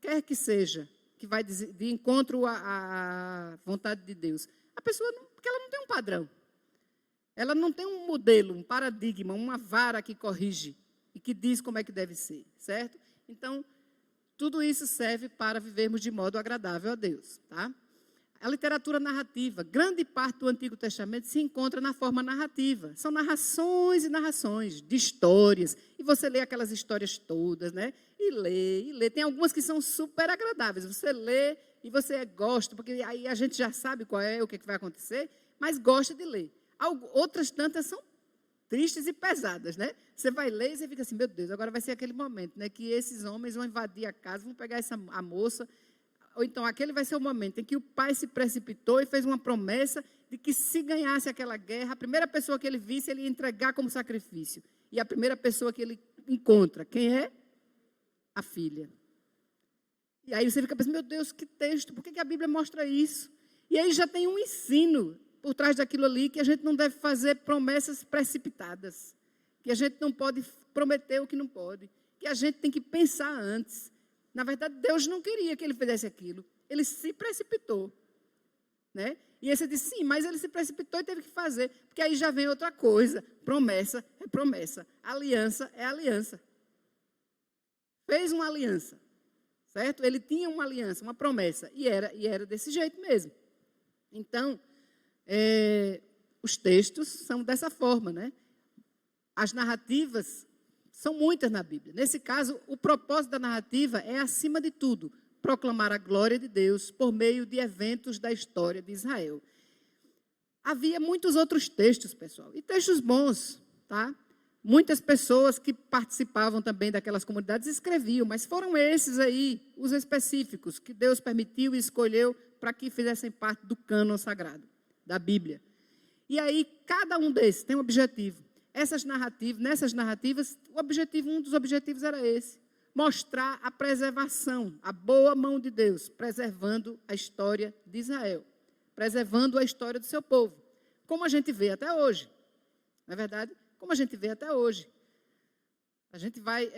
quer que seja, que vai de encontro à vontade de Deus. A pessoa, porque ela não tem um padrão. Ela não tem um modelo, um paradigma, uma vara que corrige e que diz como é que deve ser, certo? Então, tudo isso serve para vivermos de modo agradável a Deus, tá? A literatura narrativa, grande parte do Antigo Testamento se encontra na forma narrativa. São narrações e narrações de histórias. E você lê aquelas histórias todas, né? E lê, e lê. Tem algumas que são super agradáveis. Você lê e você gosta, porque aí a gente já sabe qual é, o que vai acontecer, mas gosta de ler. Outras tantas são tristes e pesadas, né? Você vai ler e você fica assim, meu Deus, agora vai ser aquele momento, né? Que esses homens vão invadir a casa, vão pegar a moça. Ou então, aquele vai ser o momento em que o pai se precipitou e fez uma promessa de que se ganhasse aquela guerra, a primeira pessoa que ele visse, ele ia entregar como sacrifício. E a primeira pessoa que ele encontra, quem é? A filha. E aí você fica pensando, meu Deus, que texto, por que a Bíblia mostra isso? E aí já tem um ensino por trás daquilo ali, que a gente não deve fazer promessas precipitadas, que a gente não pode prometer o que não pode, que a gente tem que pensar antes. Na verdade, Deus não queria que ele fizesse aquilo. Ele se precipitou. Né? E aí você disse, sim, mas ele se precipitou e teve que fazer. Porque aí já vem outra coisa. Promessa é promessa. Aliança é aliança. Fez uma aliança. Certo? Ele tinha uma aliança, uma promessa. E era desse jeito mesmo. Então, os textos são dessa forma. Né? As narrativas são muitas na Bíblia. Nesse caso, o propósito da narrativa é, acima de tudo, proclamar a glória de Deus por meio de eventos da história de Israel. Havia muitos outros textos, pessoal, e textos bons, tá? Muitas pessoas que participavam também daquelas comunidades escreviam, mas foram esses aí, os específicos, que Deus permitiu e escolheu para que fizessem parte do cânon sagrado da Bíblia. E aí, cada um desses tem um objetivo. Nessas narrativas, um dos objetivos era esse, mostrar a preservação, a boa mão de Deus, preservando a história de Israel, preservando a história do seu povo, como a gente vê até hoje, não é verdade? Como a gente vê até hoje. A gente vai,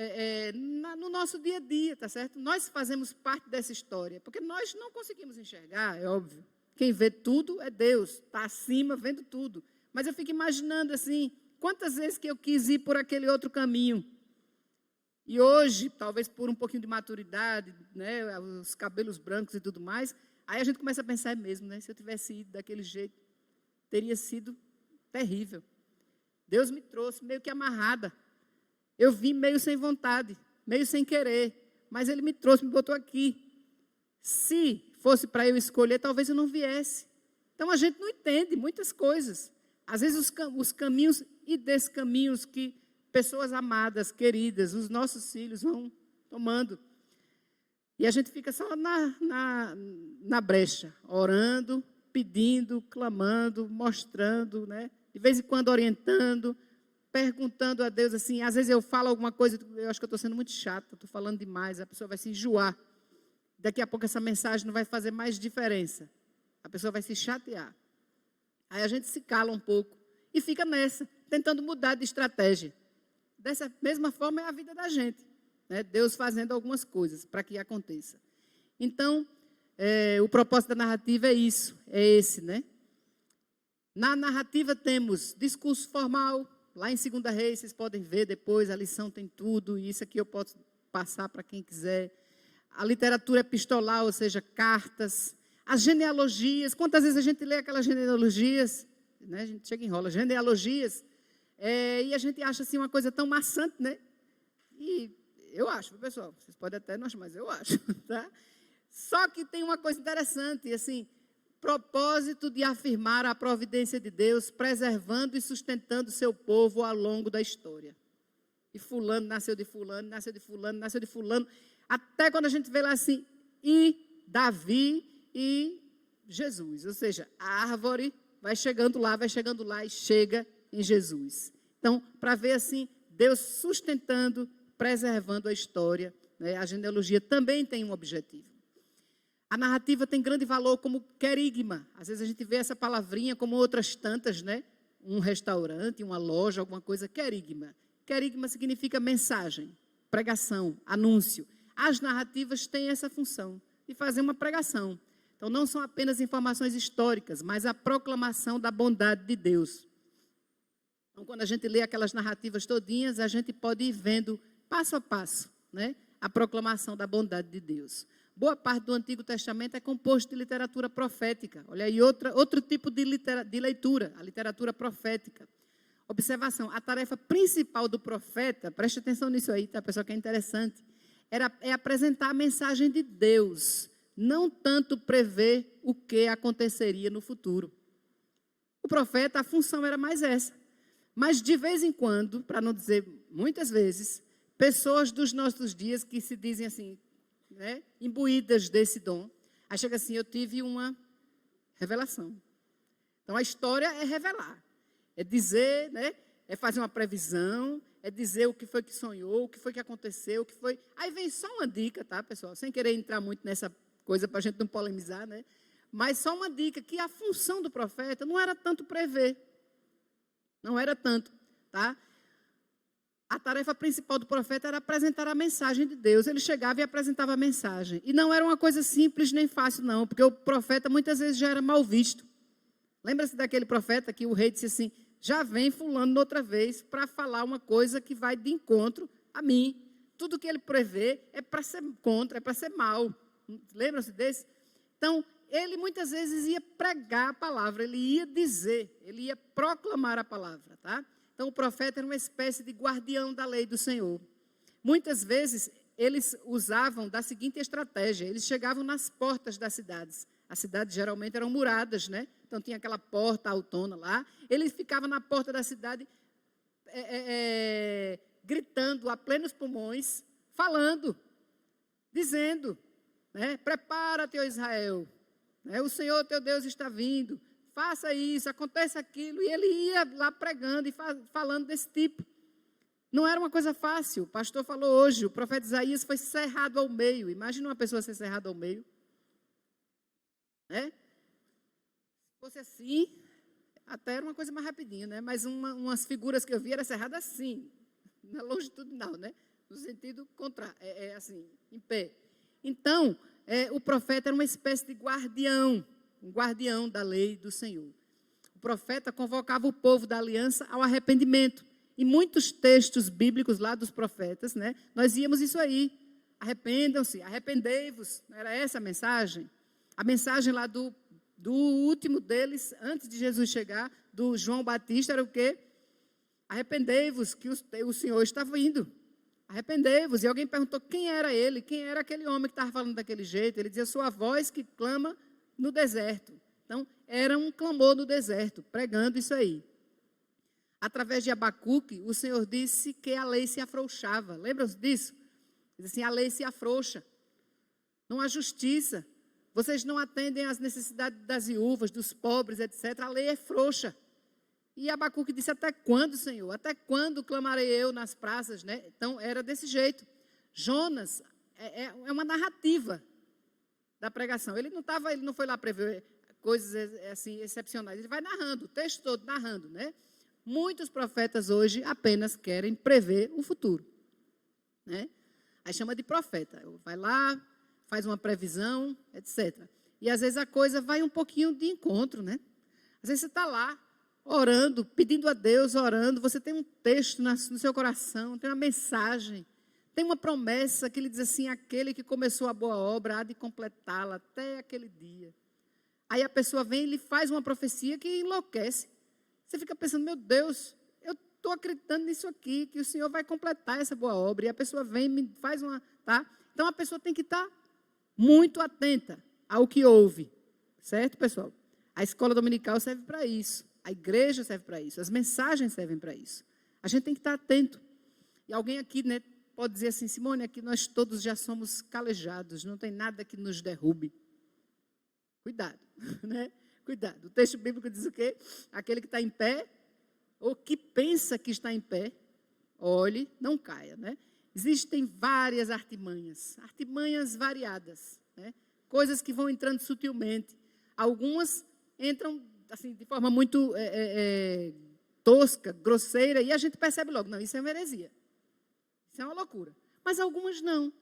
no nosso dia a dia, tá certo? Nós fazemos parte dessa história, porque nós não conseguimos enxergar, é óbvio. Quem vê tudo é Deus, está acima vendo tudo. Mas eu fico imaginando assim, quantas vezes que eu quis ir por aquele outro caminho. E hoje, talvez por um pouquinho de maturidade, né, os cabelos brancos e tudo mais, aí a gente começa a pensar mesmo, né, se eu tivesse ido daquele jeito, teria sido terrível. Deus me trouxe meio que amarrada. Eu vim meio sem vontade, meio sem querer, mas Ele me trouxe, me botou aqui. Se fosse para eu escolher, talvez eu não viesse. Então a gente não entende muitas coisas. Às vezes os caminhos e descaminhos que pessoas amadas, queridas, os nossos filhos vão tomando. E a gente fica só na brecha, orando, pedindo, clamando, mostrando, né? De vez em quando orientando, perguntando a Deus assim. Às vezes eu falo alguma coisa, eu acho que eu estou sendo muito chata, estou falando demais, a pessoa vai se enjoar. Daqui a pouco essa mensagem não vai fazer mais diferença. A pessoa vai se chatear. Aí a gente se cala um pouco e fica nessa, tentando mudar de estratégia. Dessa mesma forma é a vida da gente, né? Deus fazendo algumas coisas para que aconteça. Então, o propósito da narrativa é isso, é esse, né? Na narrativa temos discurso formal, lá em 2 Reis, vocês podem ver depois, a lição tem tudo, e isso aqui eu posso passar para quem quiser. A literatura epistolar, ou seja, cartas, as genealogias. Quantas vezes a gente lê aquelas genealogias, né? A gente chega e enrola, genealogias, e a gente acha assim uma coisa tão maçante, né? E eu acho, pessoal, vocês podem até não achar, mas eu acho, tá? Só que tem uma coisa interessante, assim, propósito de afirmar a providência de Deus, preservando e sustentando seu povo ao longo da história. E fulano nasceu de fulano, nasceu de fulano, nasceu de fulano, até quando a gente vê lá assim, e Davi e Jesus, ou seja, a árvore vai chegando lá e chega em Jesus. Então, para ver assim, Deus sustentando, preservando a história, né? A genealogia também tem um objetivo. A narrativa tem grande valor como querigma. Às vezes a gente vê essa palavrinha como outras tantas, né? Um restaurante, uma loja, alguma coisa, querigma. Querigma significa mensagem, pregação, anúncio. As narrativas têm essa função de fazer uma pregação. Então, não são apenas informações históricas, mas a proclamação da bondade de Deus. Então, quando a gente lê aquelas narrativas todinhas, a gente pode ir vendo, passo a passo, né, a proclamação da bondade de Deus. boa parte do Antigo Testamento é composto de literatura profética. Olha aí, outro tipo de leitura, a literatura profética. Observação, a tarefa principal do profeta, preste atenção nisso aí, tá, pessoal, que é interessante, é apresentar a mensagem de Deus, não tanto prever o que aconteceria no futuro. O profeta, a função era mais essa. Mas, de vez em quando, para não dizer muitas vezes, pessoas dos nossos dias que se dizem assim, né, imbuídas desse dom, aí chega assim, eu tive uma revelação. Então, a história é revelar. É dizer, né, é fazer uma previsão, é dizer o que foi que sonhou, o que foi que aconteceu, o que foi... Aí vem só uma dica, tá, pessoal? Sem querer entrar muito nessa coisa para a gente não polemizar, né? Mas só uma dica, que a função do profeta não era tanto prever. Não era tanto, tá? A tarefa principal do profeta era apresentar a mensagem de Deus. Ele chegava e apresentava a mensagem. E não era uma coisa simples nem fácil, não, porque o profeta muitas vezes já era mal visto. Lembra-se daquele profeta que o rei disse assim, já vem fulano outra vez para falar uma coisa que vai de encontro a mim. Tudo que ele prevê é para ser contra, é para ser mal. Lembram-se desse? Então, ele muitas vezes ia pregar a palavra, ele ia dizer, ele ia proclamar a palavra, tá? Então, o profeta era uma espécie de guardião da lei do Senhor. Muitas vezes, eles usavam da seguinte estratégia, eles chegavam nas portas das cidades. As cidades geralmente eram muradas, né? Então, tinha aquela porta autona lá. Ele ficava na porta da cidade, gritando a plenos pulmões, falando, dizendo, né? Prepara-te, ó Israel. O Senhor teu Deus está vindo, faça isso, aconteça aquilo. E ele ia lá pregando e falando desse tipo. Não era uma coisa fácil. O pastor falou hoje, o profeta Isaías foi cerrado ao meio. Imagina uma pessoa ser cerrada ao meio. Se fosse assim, até era uma coisa mais rapidinho, né? Mas umas figuras que eu vi era cerrada assim, na longitudinal, né? No sentido contrário, assim, em pé. Então, o profeta era uma espécie de guardião, um guardião da lei do Senhor. O profeta convocava o povo da aliança ao arrependimento. Em muitos textos bíblicos lá dos profetas, né, nós víamos isso aí. Arrependam-se, arrependei-vos. Não era essa a mensagem? A mensagem lá do último deles, antes de Jesus chegar, do João Batista, era o quê? Arrependei-vos, que o Senhor está vindo. Arrependei-vos. E alguém perguntou quem era ele, quem era aquele homem que estava falando daquele jeito. Ele dizia, sou a voz que clama no deserto. Então, era um clamor no deserto, pregando isso aí. Através de Abacuque, o Senhor disse que a lei se afrouxava. Lembram-se disso? Diz assim, a lei se afrouxa. Não há justiça. Vocês não atendem às necessidades das viúvas, dos pobres, etc. A lei é frouxa. E Abacuque disse, até quando, Senhor? Até quando clamarei eu nas praças? Né? Então, era desse jeito. Jonas é uma narrativa da pregação. Ele não foi lá prever coisas assim, excepcionais. Ele vai narrando, o texto todo narrando. Né? Muitos profetas hoje apenas querem prever o futuro. Né? Aí chama de profeta. Vai lá, faz uma previsão, etc. E às vezes a coisa vai um pouquinho de encontro. Né? Às vezes você está lá, orando, pedindo a Deus, orando, você tem um texto no seu coração, tem uma mensagem, tem uma promessa que ele diz assim, aquele que começou a boa obra há de completá-la até aquele dia. Aí a pessoa vem e lhe faz uma profecia que enlouquece. Você fica pensando, meu Deus, eu estou acreditando nisso aqui, que o Senhor vai completar essa boa obra. E a pessoa vem e me faz uma... Tá? Então a pessoa tem que estar muito atenta ao que ouve. Certo, pessoal? A escola dominical serve para isso. A igreja serve para isso, as mensagens servem para isso. A gente tem que estar atento. E alguém aqui, né, pode dizer assim, Simone, aqui nós todos já somos calejados, não tem nada que nos derrube. Cuidado, né? Cuidado. O texto bíblico diz o quê? Aquele que está em pé, ou que pensa que está em pé, olhe, não caia, né? Existem várias artimanhas variadas, né? Coisas que vão entrando sutilmente. Algumas entram assim, de forma muito tosca, grosseira, e a gente percebe logo, não, isso é uma heresia, isso é uma loucura. Mas algumas não,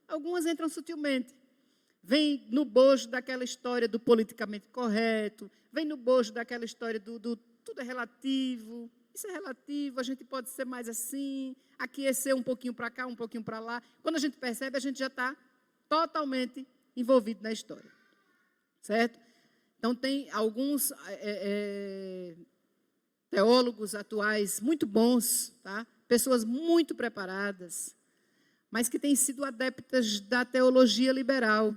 algumas entram sutilmente. Vem no bojo daquela história do politicamente correto, vem no bojo daquela história do tudo é relativo, isso é relativo, a gente pode ser mais assim, aqui é ser um pouquinho para cá, um pouquinho para lá. Quando a gente percebe, a gente já está totalmente envolvido na história, certo? Então, tem alguns teólogos atuais muito bons, tá? Pessoas muito preparadas, mas que têm sido adeptas da teologia liberal.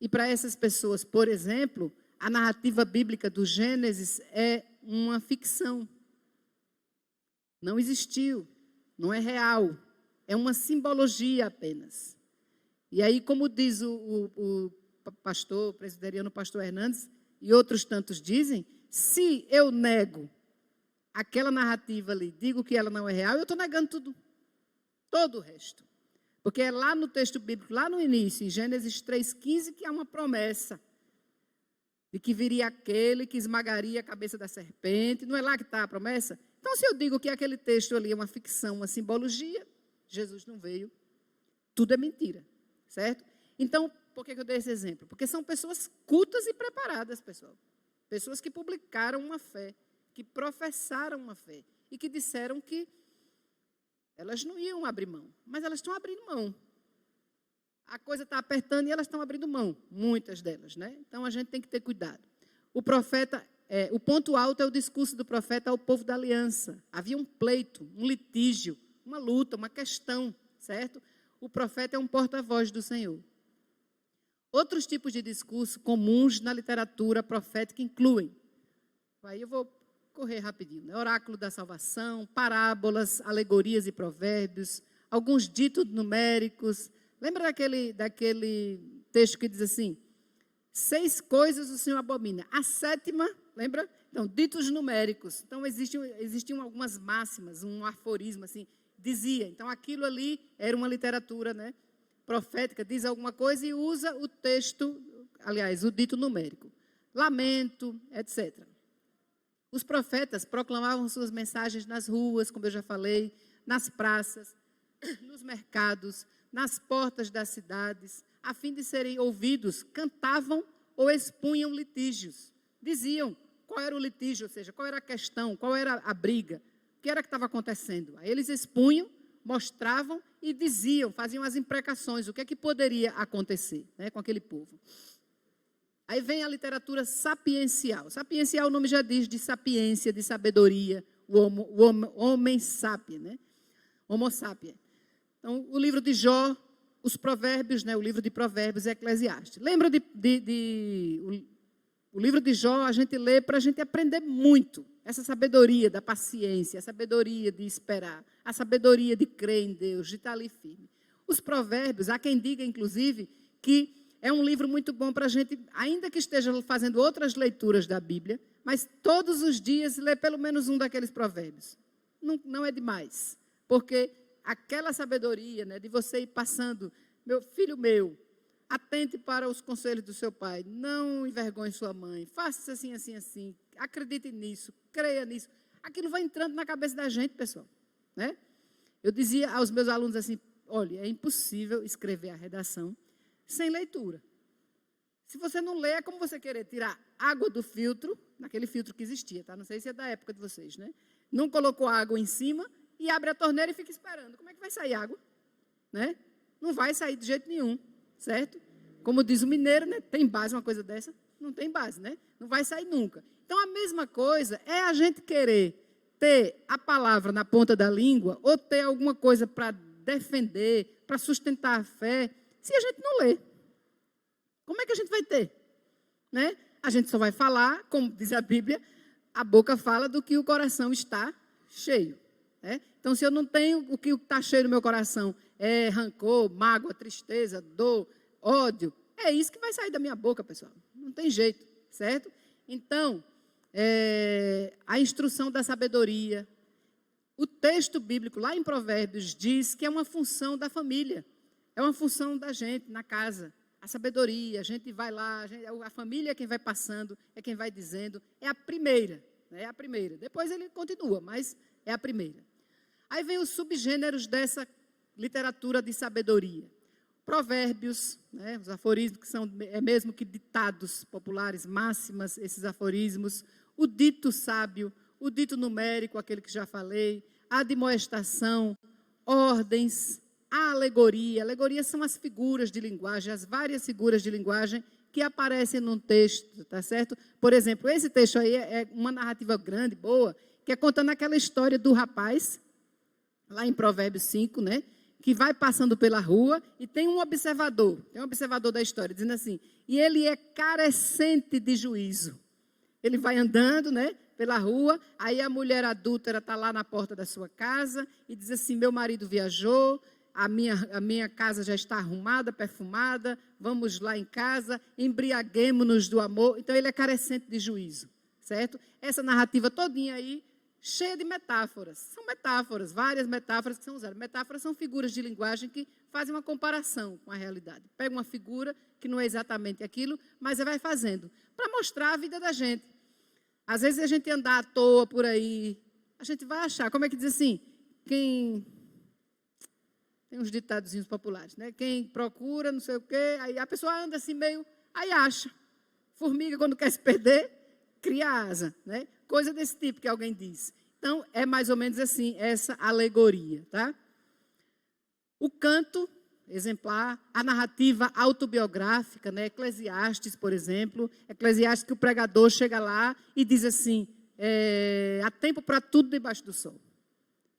E para essas pessoas, por exemplo, a narrativa bíblica do Gênesis é uma ficção. Não existiu, não é real, é uma simbologia apenas. E aí, como diz o pastor, o presbiteriano pastor Hernandes, e outros tantos dizem, se eu nego aquela narrativa ali, digo que ela não é real, eu estou negando tudo, todo o resto. Porque é lá no texto bíblico, lá no início, em Gênesis 3,15, que há uma promessa de que viria aquele que esmagaria a cabeça da serpente. Não é lá que está a promessa? Então, se eu digo que aquele texto ali é uma ficção, uma simbologia, Jesus não veio, tudo é mentira, certo? Então, por que eu dei esse exemplo? Porque são pessoas cultas e preparadas, pessoal. Pessoas que publicaram uma fé, que professaram uma fé e que disseram que elas não iam abrir mão, mas elas estão abrindo mão. A coisa está apertando e elas estão abrindo mão, muitas delas, né? Então, a gente tem que ter cuidado. O ponto alto é o discurso do profeta ao povo da aliança. Havia um pleito, um litígio, uma luta, uma questão, certo? O profeta é um porta-voz do Senhor. Outros tipos de discurso comuns na literatura profética incluem, aí eu vou correr rapidinho, né? Oráculo da salvação, parábolas, alegorias e provérbios, alguns ditos numéricos. Lembra daquele texto que diz assim, 6 coisas o Senhor abomina, a 7ª, lembra? Então, ditos numéricos. Então, existiam algumas máximas, um aforismo, assim, dizia. Então, aquilo ali era uma literatura, né, profética, diz alguma coisa e usa o texto, aliás, o dito numérico. Lamento, etc. Os profetas proclamavam suas mensagens nas ruas, como eu já falei, nas praças, nos mercados, nas portas das cidades, a fim de serem ouvidos, cantavam ou expunham litígios. Diziam qual era o litígio, ou seja, qual era a questão, qual era a briga, o que era que estava acontecendo. Aí eles expunham, mostravam e diziam, faziam as imprecações, o que é que poderia acontecer, né, com aquele povo. Aí vem a literatura sapiencial. Sapiencial, o nome já diz, de sapiência, de sabedoria, o homem sapien, né? Homo sapien. Então, o livro de Jó, os provérbios, né? O livro de provérbios e Eclesiastes. Lembra o livro de Jó, a gente lê para a gente aprender muito. Essa sabedoria da paciência, a sabedoria de esperar, a sabedoria de crer em Deus, de estar ali firme. Os provérbios, há quem diga, inclusive, que é um livro muito bom para a gente, ainda que esteja fazendo outras leituras da Bíblia, mas todos os dias ler pelo menos um daqueles provérbios. Não é demais, porque aquela sabedoria, né, de você ir passando, meu filho meu, atente para os conselhos do seu pai, não envergonhe sua mãe, faça assim, assim, assim, acredite nisso, creia nisso. Aquilo vai entrando na cabeça da gente, pessoal, né? Eu dizia aos meus alunos assim, olha, é impossível escrever a redação sem leitura. Se você não lê, é como você querer tirar água do filtro, naquele filtro que existia, tá? Não sei se é da época de vocês, né? Não colocou água em cima e abre a torneira e fica esperando. Como é que vai sair água? Né? Não vai sair de jeito nenhum, certo? Como diz o mineiro, né? Tem base uma coisa dessa? Não tem base, né? Não vai sair nunca. Então, a mesma coisa é a gente querer ter a palavra na ponta da língua ou ter alguma coisa para defender, para sustentar a fé, se a gente não lê. Como é que a gente vai ter? Né? A gente só vai falar, como diz a Bíblia, a boca fala do que o coração está cheio. Né? Então, se eu não tenho o que está cheio no meu coração, é rancor, mágoa, tristeza, dor, ódio, é isso que vai sair da minha boca, pessoal. Não tem jeito, certo? Então, a instrução da sabedoria. O texto bíblico, lá em Provérbios, diz que é uma função da família. É uma função da gente na casa. A sabedoria, a gente vai lá, a família é quem vai passando, é quem vai dizendo. É a primeira, né? É a primeira. Depois ele continua, mas é a primeira. Aí vem os subgêneros dessa literatura de sabedoria. Provérbios, né? Os aforismos que são mesmo que ditados populares, máximas, esses aforismos. O dito sábio, o dito numérico, aquele que já falei. A admoestação, ordens, a alegoria. Alegoria são as figuras de linguagem, as várias figuras de linguagem que aparecem num texto, tá certo? Por exemplo, esse texto aí é uma narrativa grande, boa, que é contando aquela história do rapaz, lá em Provérbios 5, né? Que vai passando pela rua e tem um observador da história, dizendo assim, e ele é carecente de juízo. Ele vai andando, né, pela rua, aí a mulher adúltera está lá na porta da sua casa e diz assim, meu marido viajou, a minha casa já está arrumada, perfumada, vamos lá em casa, embriaguemo-nos do amor. Então, ele é carecente de juízo, certo? Essa narrativa todinha aí, cheia de metáforas. São metáforas, várias metáforas que são usadas. Metáforas são figuras de linguagem que fazem uma comparação com a realidade. Pega uma figura que não é exatamente aquilo, mas vai fazendo, para mostrar a vida da gente. Às vezes, a gente andar à toa por aí, a gente vai achar, como é que diz assim, tem uns ditadozinhos populares, né? Quem procura, não sei o quê, aí a pessoa anda assim meio, aí acha. Formiga, quando quer se perder, cria asa, né? Coisa desse tipo que alguém diz. Então, é mais ou menos assim, essa alegoria, tá? O canto exemplar, a narrativa autobiográfica, né? Eclesiastes, por exemplo. Eclesiastes que o pregador chega lá e diz assim, há tempo para tudo debaixo do sol.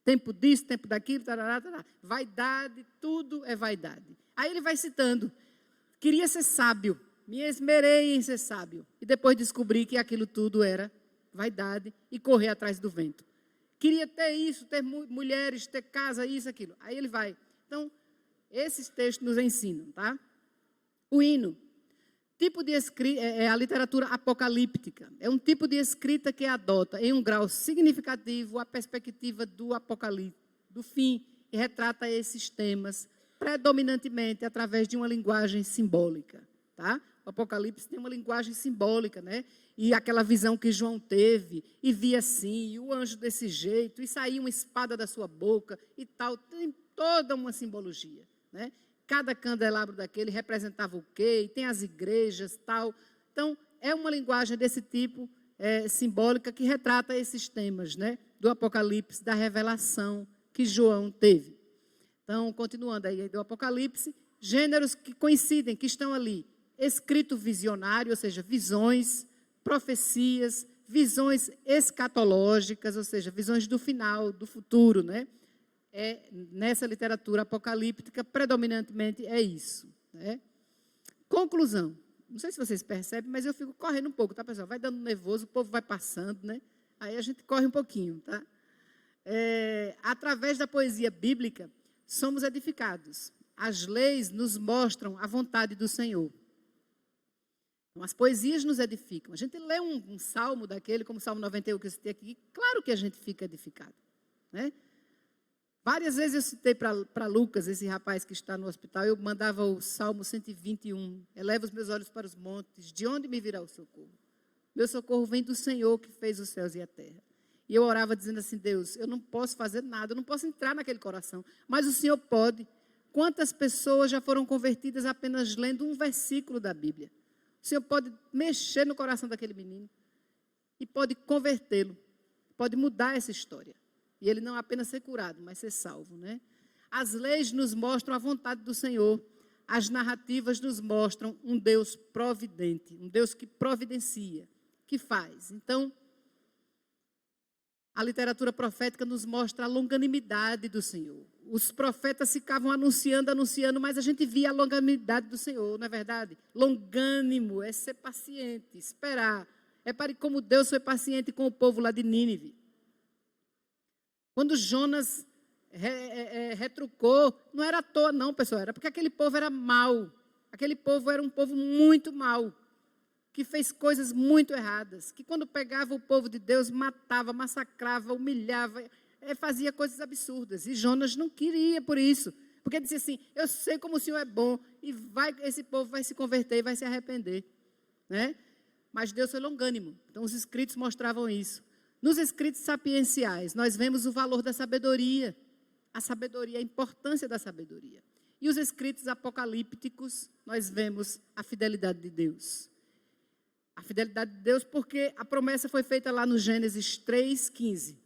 Tempo disso, tempo daquilo, tarará, tarará. Vaidade, tudo é vaidade. Aí ele vai citando, queria ser sábio, me esmerei em ser sábio. E depois descobri que aquilo tudo era vaidade e correr atrás do vento. Queria ter isso, ter mulheres, ter casa, isso, aquilo. Aí ele vai. Então, esses textos nos ensinam, tá? O hino. Tipo de escrita, é a literatura apocalíptica. É um tipo de escrita que adota, em um grau significativo, a perspectiva do apocalipse, do fim, e retrata esses temas predominantemente através de uma linguagem simbólica. Tá? O Apocalipse tem uma linguagem simbólica, né? E aquela visão que João teve, e via assim, e o anjo desse jeito, e saía uma espada da sua boca, e tal, tem toda uma simbologia, né? Cada candelabro daquele representava o quê? E tem as igrejas, tal. Então, é uma linguagem desse tipo simbólica que retrata esses temas, né? Do Apocalipse, da revelação que João teve. Então, continuando aí do Apocalipse, gêneros que coincidem, que estão ali. Escrito visionário, ou seja, visões, profecias, visões escatológicas, ou seja, visões do final, do futuro, né? Nessa literatura apocalíptica, predominantemente é isso. Né? Conclusão. Não sei se vocês percebem, mas eu fico correndo um pouco, tá, pessoal? Vai dando nervoso, o povo vai passando, né? Aí a gente corre um pouquinho, tá? Através da poesia bíblica, somos edificados. As leis nos mostram a vontade do Senhor. Então, as poesias nos edificam. A gente lê um salmo daquele, como o Salmo 91 que eu citei aqui, claro que a gente fica edificado, né? Várias vezes eu citei para Lucas, esse rapaz que está no hospital, eu mandava o Salmo 121, eleva os meus olhos para os montes, de onde me virá o socorro? Meu socorro vem do Senhor que fez os céus e a terra. E eu orava dizendo assim, Deus, eu não posso fazer nada, eu não posso entrar naquele coração, mas o Senhor pode. Quantas pessoas já foram convertidas apenas lendo um versículo da Bíblia? O Senhor pode mexer no coração daquele menino e pode convertê-lo, pode mudar essa história. E ele não apenas ser curado, mas ser salvo, né? As leis nos mostram a vontade do Senhor. As narrativas nos mostram um Deus providente, um Deus que providencia, que faz. Então, a literatura profética nos mostra a longanimidade do Senhor. Os profetas ficavam anunciando, mas a gente via a longanimidade do Senhor, não é verdade? Longânimo é ser paciente, esperar. É para como Deus foi paciente com o povo lá de Nínive. Quando Jonas retrucou, não era à toa não, pessoal, era porque aquele povo era mau. Aquele povo era um povo muito mau, que fez coisas muito erradas, que quando pegava o povo de Deus, matava, massacrava, humilhava, fazia coisas absurdas. E Jonas não queria por isso, porque dizia assim, eu sei como o Senhor é bom, e esse povo vai se converter e vai se arrepender. Né? Mas Deus foi longânimo, então os escritos mostravam isso. Nos escritos sapienciais, nós vemos o valor da sabedoria, a importância da sabedoria. E os escritos apocalípticos, nós vemos a fidelidade de Deus. A fidelidade de Deus porque a promessa foi feita lá no Gênesis 3:15.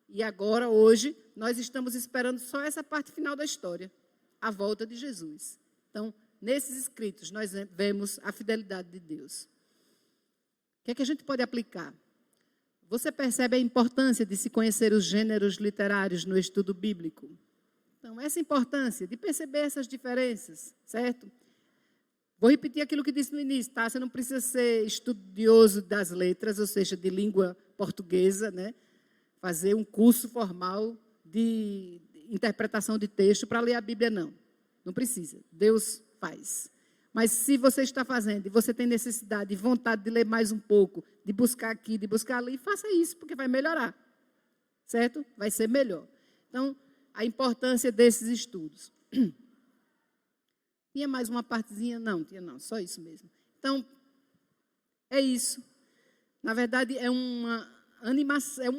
E agora, hoje, nós estamos esperando só essa parte final da história. a volta de Jesus. Então, nesses escritos, nós vemos a fidelidade de Deus. O que é que a gente pode aplicar? Você percebe a importância de se conhecer os gêneros literários no estudo bíblico? Então, essa importância de perceber essas diferenças, certo? Vou repetir aquilo que disse no início, tá? Você não precisa ser estudioso das letras, ou seja, de língua portuguesa, né? Fazer um curso formal de interpretação de texto para ler a Bíblia, não. Não precisa. Deus faz. Mas se você está fazendo e você tem necessidade e vontade de ler mais um pouco, de buscar aqui, de buscar ali, faça isso, porque vai melhorar. Certo? Vai ser melhor. Então, a importância desses estudos. Tinha mais uma partezinha? Não, tinha não, só isso mesmo. Então, é isso. Na verdade, é um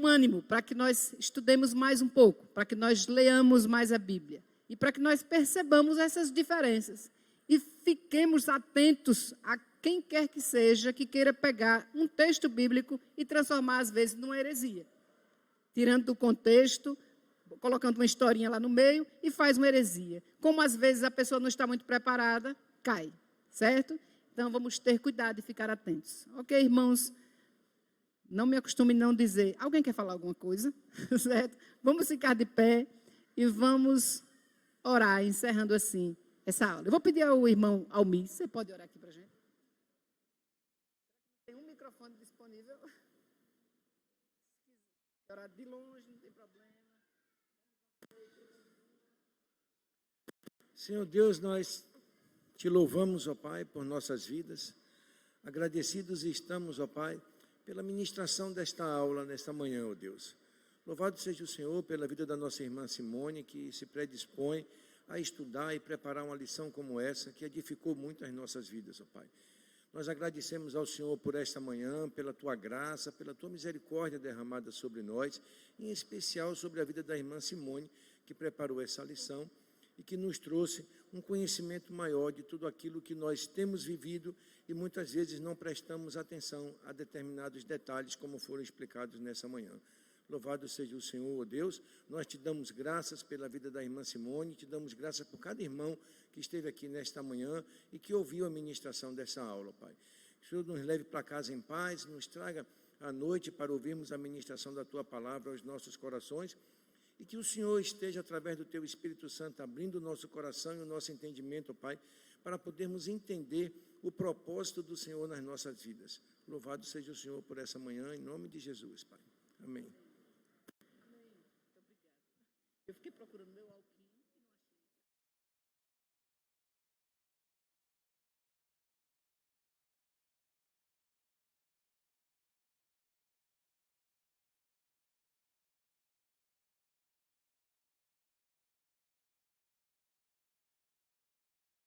ânimo para que nós estudemos mais um pouco, para que nós leamos mais a Bíblia e para que nós percebamos essas diferenças e fiquemos atentos a quem quer que seja que queira pegar um texto bíblico e transformar, às vezes, numa heresia. Tirando do contexto, colocando uma historinha lá no meio e faz uma heresia. Como, às vezes, a pessoa não está muito preparada, cai, certo? Então, vamos ter cuidado e ficar atentos. Ok, irmãos? Não me acostume não dizer. Alguém quer falar alguma coisa? Certo? Vamos ficar de pé e vamos orar, encerrando assim essa aula. Eu vou pedir ao irmão Almir, você pode orar aqui para a gente? Tem um microfone disponível. Orar de longe, não tem problema. Senhor Deus, nós te louvamos, ó Pai, por nossas vidas. Agradecidos estamos, ó Pai, pela ministração desta aula, nesta manhã, ó Deus. Louvado seja o Senhor pela vida da nossa irmã Simone, que se predispõe a estudar e preparar uma lição como essa, que edificou muito as nossas vidas, ó Pai. Nós agradecemos ao Senhor por esta manhã, pela Tua graça, pela Tua misericórdia derramada sobre nós, em especial sobre a vida da irmã Simone, que preparou essa lição e que nos trouxe um conhecimento maior de tudo aquilo que nós temos vivido e muitas vezes não prestamos atenção a determinados detalhes, como foram explicados nessa manhã. Louvado seja o Senhor, ó Deus. Nós te damos graças pela vida da irmã Simone, te damos graças por cada irmão que esteve aqui nesta manhã e que ouviu a ministração dessa aula, Pai. Que o Senhor nos leve para casa em paz, nos traga à noite para ouvirmos a ministração da Tua palavra aos nossos corações e que o Senhor esteja, através do Teu Espírito Santo, abrindo o nosso coração e o nosso entendimento, Pai, para podermos entender o propósito do Senhor nas nossas vidas. Louvado seja o Senhor por essa manhã, em nome de Jesus, Pai. Amém. Eu fiquei procurando meu álbum.